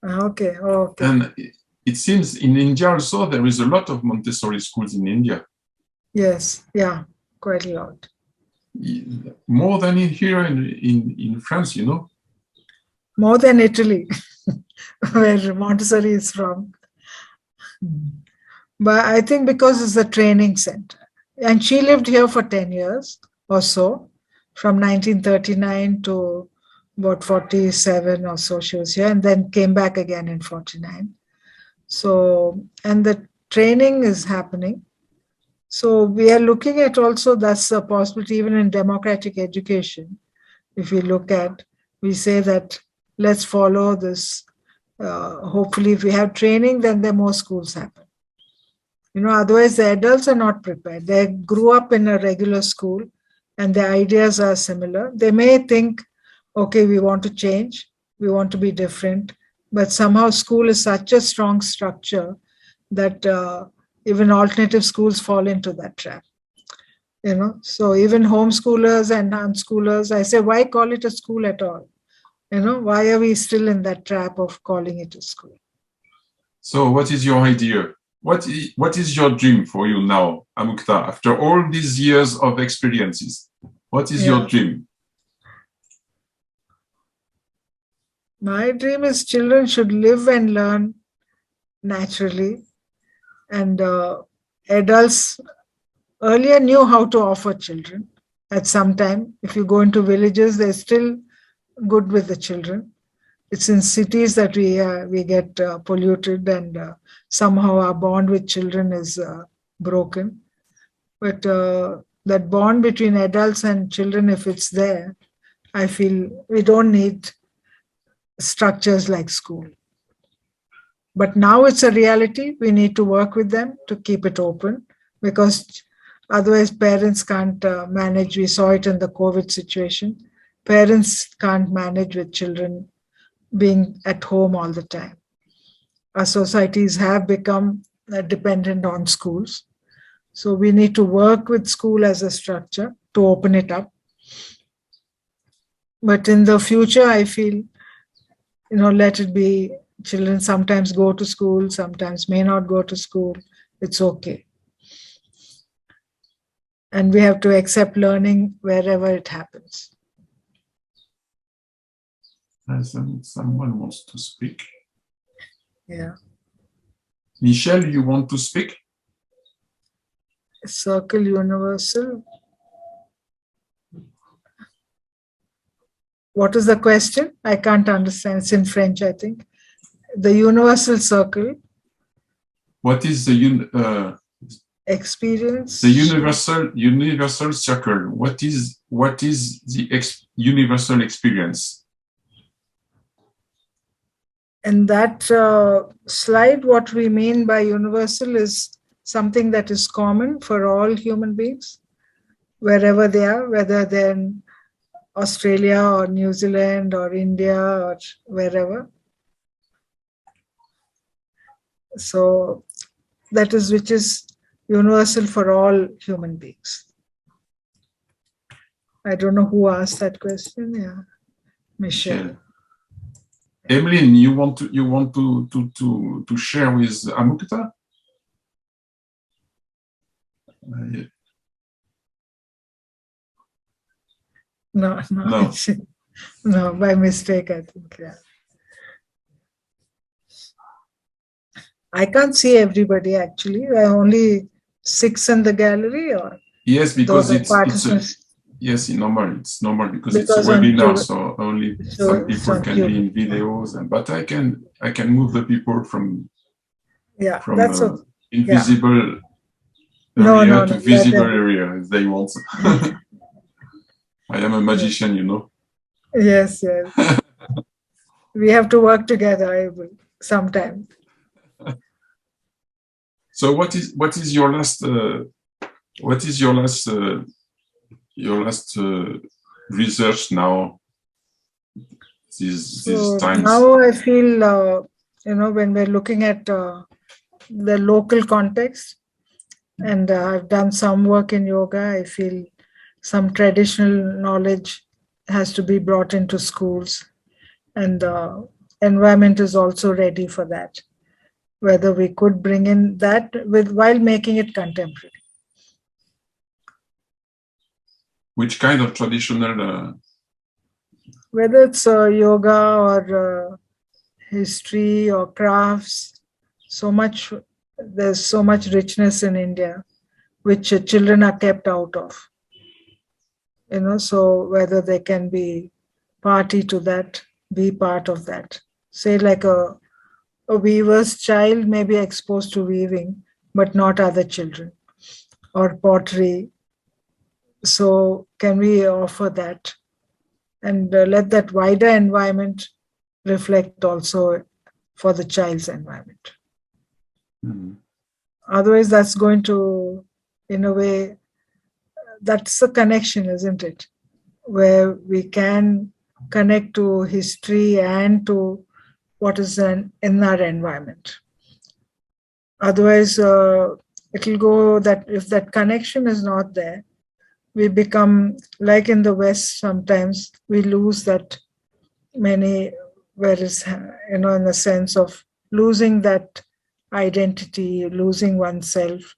Okay. Okay. And it seems in India also there is a lot of Montessori schools in India. Yes. Yeah. Quite a lot. More than here in France, you know. More than Italy, where Montessori is from. But I think because it's a training center. And she lived here for 10 years or so, from 1939 to about 47 or so she was here, and then came back again in 49. So, and the training is happening. So we are looking at also, that's a possibility even in democratic education. If we look at, we say that let's follow this. Hopefully, if we have training, then there are more schools happen. You know, otherwise the adults are not prepared. They grew up in a regular school and their ideas are similar. They may think, okay, we want to change, we want to be different, but somehow school is such a strong structure that even alternative schools fall into that trap. You know, so even homeschoolers and unschoolers, I say, why call it a school at all? You know, why are we still in that trap of calling it a school? So what is your idea? What is your dream for you now, Amukta, after all these years of experiences? What is your dream? My dream is children should live and learn naturally, and adults earlier knew how to offer children. At some time, if you go into villages, they're still good with the children. It's in cities that we get polluted, and somehow our bond with children is broken. But that bond between adults and children, if it's there, I feel we don't need structures like school. But now it's a reality. We need to work with them to keep it open, because otherwise parents can't manage. We saw it in the COVID situation. Parents can't manage with children being at home all the time. Our societies have become dependent on schools. So we need to work with school as a structure to open it up. But in the future, I feel, you know, let it be. Children sometimes go to school, sometimes may not go to school. It's okay. And we have to accept learning wherever it happens. Someone wants to speak. Yeah. Michelle, you want to speak? Circle universal. What is the question? I can't understand. It's in French, I think. The universal circle. What is the experience? The universal circle. What is the universal experience? In that slide, what we mean by universal is something that is common for all human beings, wherever they are, whether they're in Australia or New Zealand or India or wherever. So that is which is universal for all human beings. I don't know who asked that question. Yeah, Michelle. Emeline, you want to share with Amukta? No, no, by mistake, I think. Yeah. I can't see everybody actually. There are only 6 in the gallery, or yes, because yes, it's normal because it's a webinar, so only some people can be in videos, but I can move the people from invisible area to visible area if they want. I am a magician, you know. Yes, yes. We have to work together sometime. So what is your last research now? These times. Now I feel you know, when we're looking at the local context, and I've done some work in yoga, I feel some traditional knowledge has to be brought into schools, and the environment is also ready for that. Whether we could bring in that while making it contemporary. Which kind of traditional? Whether it's yoga or history or crafts, there's so much richness in India, which children are kept out of. So whether they can be party to that, be part of that. Say like a weaver's child may be exposed to weaving, but not other children, or pottery. So can we offer that and let that wider environment reflect also for the child's environment? Mm-hmm. Otherwise, that's going to, in a way, that's a connection, isn't it? Where we can connect to history and to what is in our environment. Otherwise, it will go that if that connection is not there, we become like in the West. Sometimes we lose that whereas, in the sense of losing that identity, losing oneself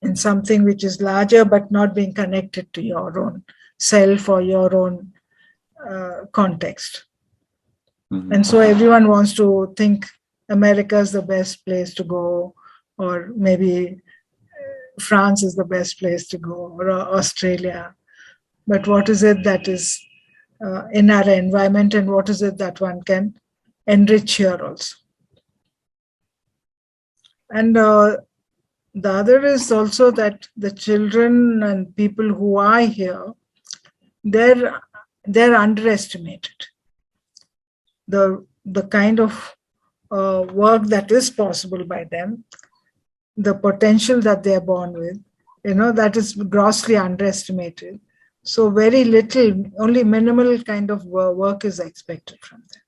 in something which is larger, but not being connected to your own self or your own context. Mm-hmm. And so everyone wants to think America is the best place to go, or maybe France is the best place to go, or Australia. But what is it that is in our environment, and what is it that one can enrich here also? And the other is also that the children and people who are here, they're underestimated. The kind of work that is possible by them, the potential that they are born with, that is grossly underestimated. So very little, only minimal kind of work is expected from them.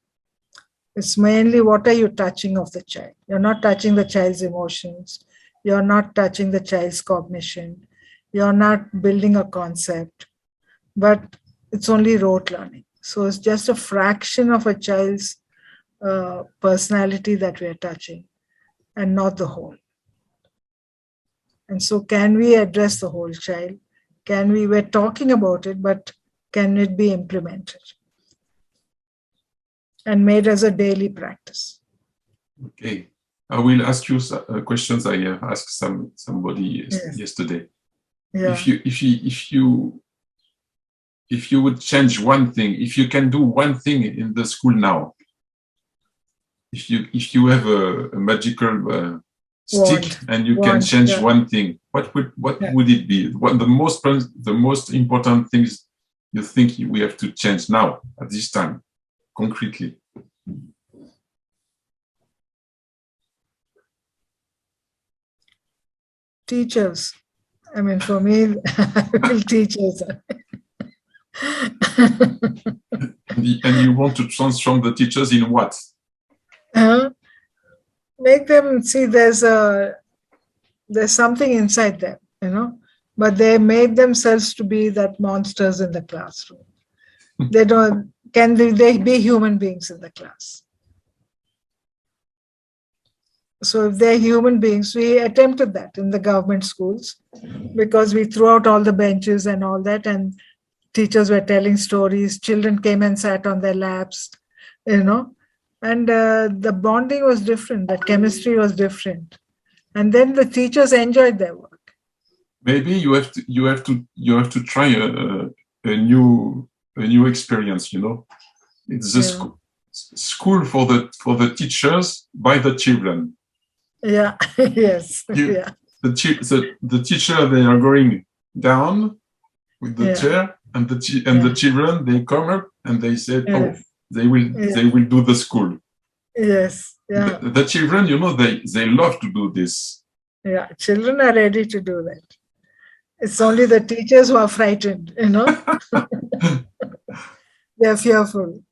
It's mainly what are you touching of the child. You're not touching the child's emotions. You're not touching the child's cognition. You're not building a concept, but it's only rote learning. So it's just a fraction of a child's personality that we are touching, and not the whole. And so can we address the whole child? We're talking about it, but can it be implemented and made as a daily practice? Okay. I will ask you questions I asked somebody yesterday. Yeah. If you would change one thing, if you can do one thing in the school now, if you have a magical stick and you can change one thing, what would it be? What the most important things you think we have to change now at this time, concretely? Teachers. I mean, for me, teachers. And you want to transform the teachers in what? Make them see there's something inside them, but they made themselves to be that monsters in the classroom. Can they be human beings in the class? So if they're human beings, we attempted that in the government schools, because we threw out all the benches and all that, and teachers were telling stories, children came and sat on their laps, and the bonding was different, the chemistry was different. And then the teachers enjoyed their work. Maybe you have to try a new experience, It's the school for the teachers by the children. Yeah. Yes. The teacher, they are going down with the chair, and the children, they come up and they said, they will do the school. Yes. Yeah. The children, they love to do this. Yeah, children are ready to do that. It's only the teachers who are frightened, They're fearful.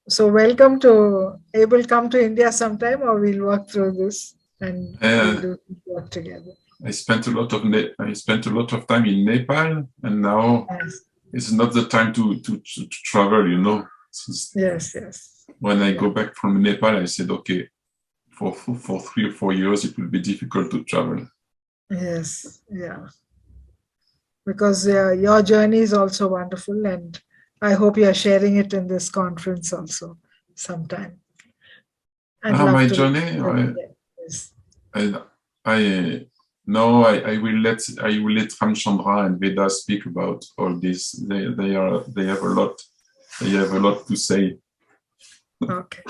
So welcome come to India sometime, or we'll work through this and we'll do work together. I spent a lot of time in Nepal, and now Yes, it's not the time to travel. You know, yes, yes. when I go back from Nepal, I said, okay, for 3 or 4 years, it will be difficult to travel. Yes, yeah. Because your journey is also wonderful, and I hope you are sharing it in this conference also sometime. I'd love My to. journey. Yes. I will let Ramchandra and Veda speak about all this. They have a lot. They have a lot to say. Okay.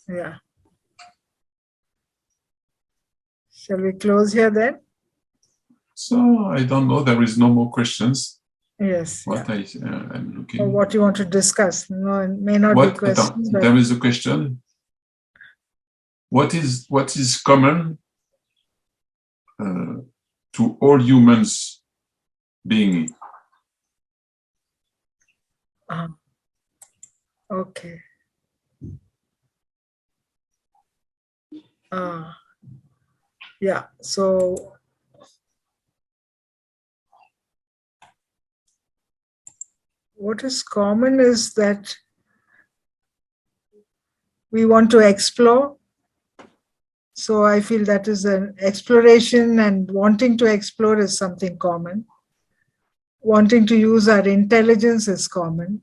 Yeah. Shall we close here then? So I don't know. There is no more questions. Yes. What Yeah. I'm looking. Or what you want to discuss? No, it may not be questions. But there is a question. What is common to all humans being? Okay. Yeah. So what is common is that we want to explore. So I feel that is an exploration, and wanting to explore is something common. Wanting to use our intelligence is common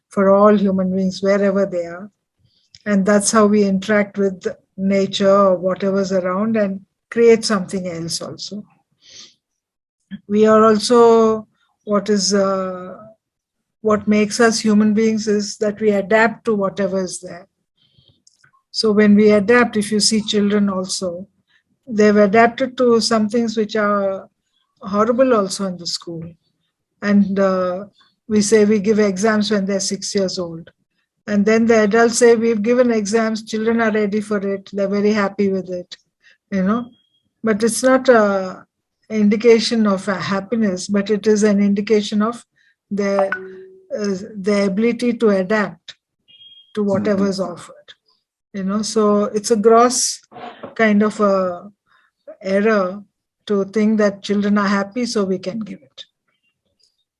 for all human beings, wherever they are. And that's how we interact with nature or whatever's around and create something else also. We are also, what makes us human beings is that we adapt to whatever is there. So when we adapt, if you see children also, they've adapted to some things which are horrible also in the school. And we say we give exams when they're 6 years old. And then the adults say, we've given exams, children are ready for it, they're very happy with it, you know. But it's not an indication of happiness, but it is an indication of the ability to adapt to whatever is offered. You know, so it's a gross kind of a error to think that children are happy, so we can give it.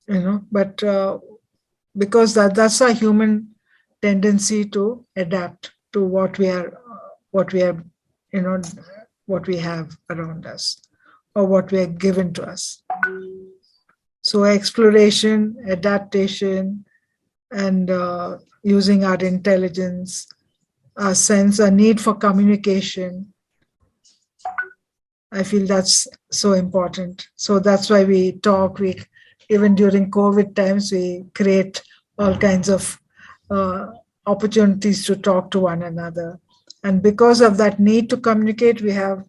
You know, but because that's a human tendency to adapt to what we have, you know, what we have around us or what we are given to us. So exploration, adaptation, and using our intelligence, our sense, a need for communication. I feel that's so important. So that's why we talk. Even during COVID times, we create all kinds of opportunities to talk to one another. And because of that need to communicate, we have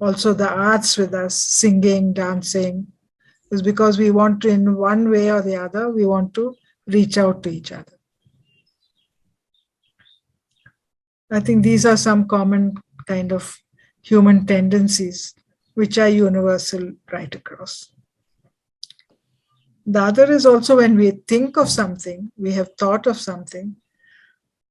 also the arts with us, singing, dancing, is because we want to, in one way or the other, we want to reach out to each other. I think these are some common kind of human tendencies which are universal right across. The other is also when we think of something, we have thought of something,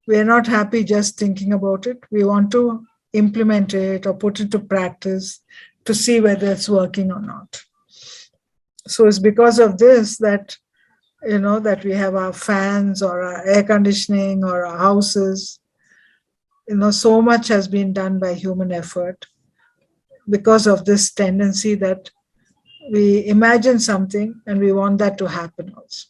we are not happy just thinking about it. We want to implement it or put it to practice to see whether it's working or not. So it's because of this that, you know, that we have our fans or our air conditioning or our houses. You know, so much has been done by human effort because of this tendency that we imagine something and we want that to happen also.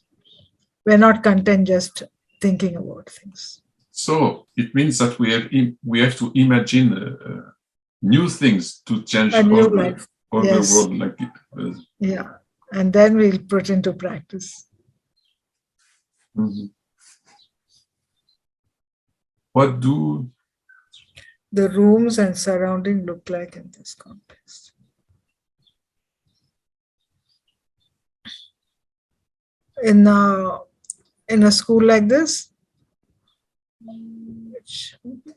We're not content just thinking about things. So it means that we have to imagine new things to change A new the world. Like yeah, and then we'll put into practice. Mm-hmm. What do the rooms and surrounding look like in this context? In a school like this,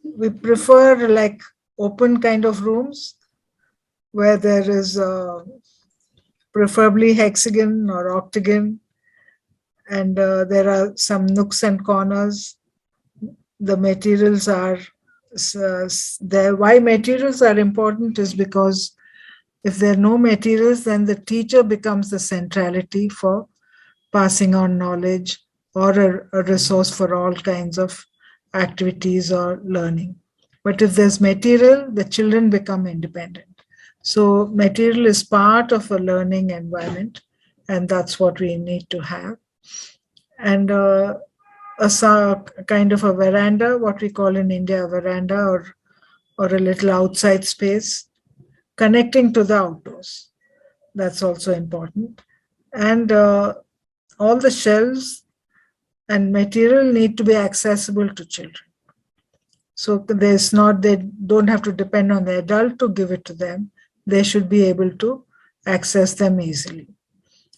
we prefer like open kind of rooms where there is preferably hexagon or octagon, and there are some nooks and corners. The materials are there. Why materials are important is because If there are no materials, then the teacher becomes the centrality for passing on knowledge or a resource for all kinds of activities or learning. But if there's material, the children become independent. So material is part of a learning environment, and that's what we need to have. And a kind of a veranda, what we call in India a veranda, or a little outside space, connecting to the outdoors. That's also important. And all the shelves and material need to be accessible to children. So they don't have to depend on the adult to give it to them. They should be able to access them easily.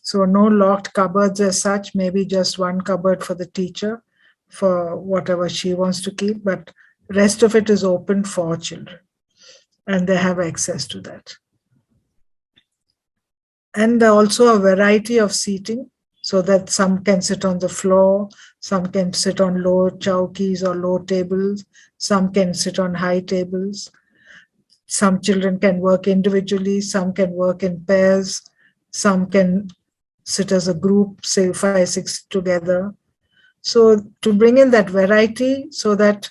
So no locked cupboards as such, maybe just one cupboard for the teacher for whatever she wants to keep, but rest of it is open for children and they have access to that. And also a variety of seating so that some can sit on the floor, some can sit on low chowkis or low tables, some can sit on high tables. Some children can work individually, some can work in pairs, some can sit as a group, say 5, 6 together. So to bring in that variety so that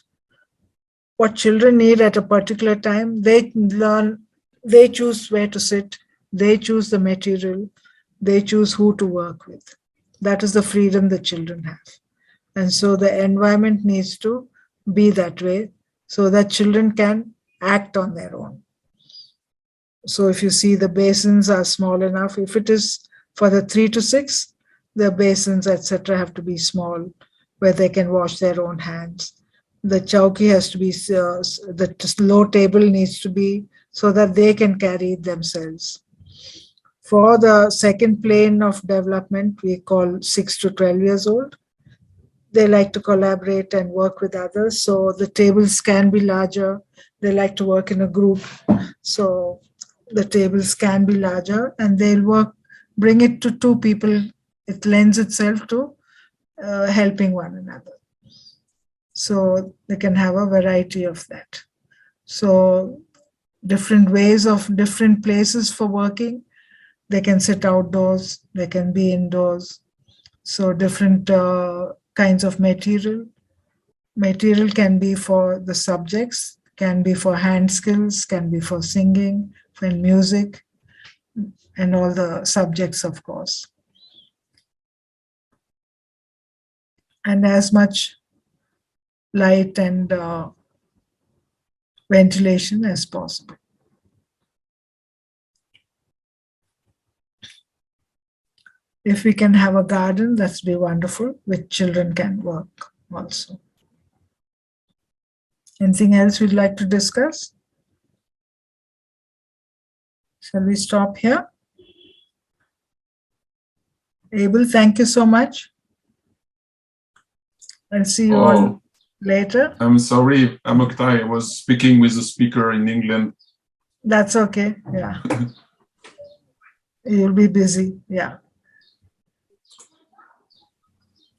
what children need at a particular time, they learn, they choose where to sit, they choose the material, they choose who to work with. That is the freedom the children have. And so the environment needs to be that way so that children can act on their own. So if you see the basins are small enough, if it is for the 3 to 6, the basins, etc., have to be small where they can wash their own hands. The chowki has to be, the low table needs to be so that they can carry it themselves. For the second plane of development, we call 6 to 12 years old. They like to collaborate and work with others. So the tables can be larger. They like to work in a group. So the tables can be larger and they'll bring it to 2 people. It lends itself to helping one another. So they can have a variety of that. So different ways of different places for working. They can sit outdoors, they can be indoors. So different kinds of material. Material can be for the subjects, can be for hand skills, can be for singing, for music, and all the subjects, of course. And as much light and ventilation as possible. If we can have a garden, that's be wonderful, which children can work also. Anything else we'd like to discuss? Shall we stop here? Abel, thank you so much. I'll see you all later. I'm sorry, Amukta, I was speaking with a speaker in England. That's okay, yeah. You'll be busy, yeah.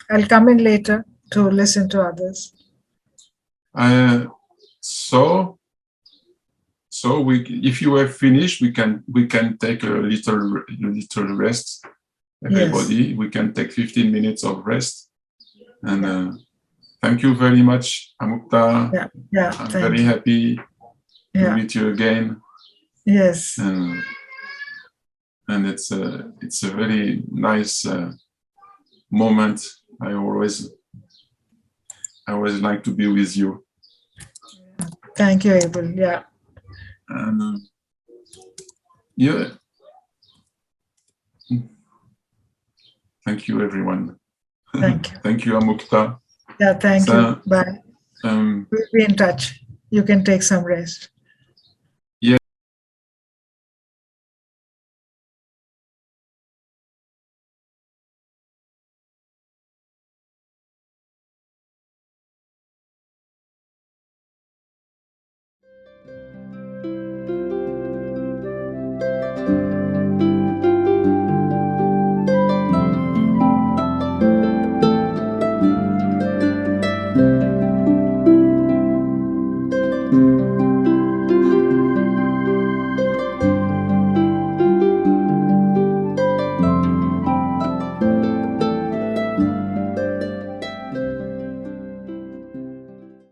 I'll come in later to listen to others. So if you have finished, we can take a little rest. Everybody, yes. We can take 15 minutes of rest. And thank you very much, Amukta. Yeah. I'm very happy to meet you again. Yes. And it's a very nice moment. I always like to be with you. Thank you, Abel. Yeah. And thank you, everyone. Thank you. Thank you, Amukta. Yeah, thank you. Bye. We'll be in touch. You can take some rest.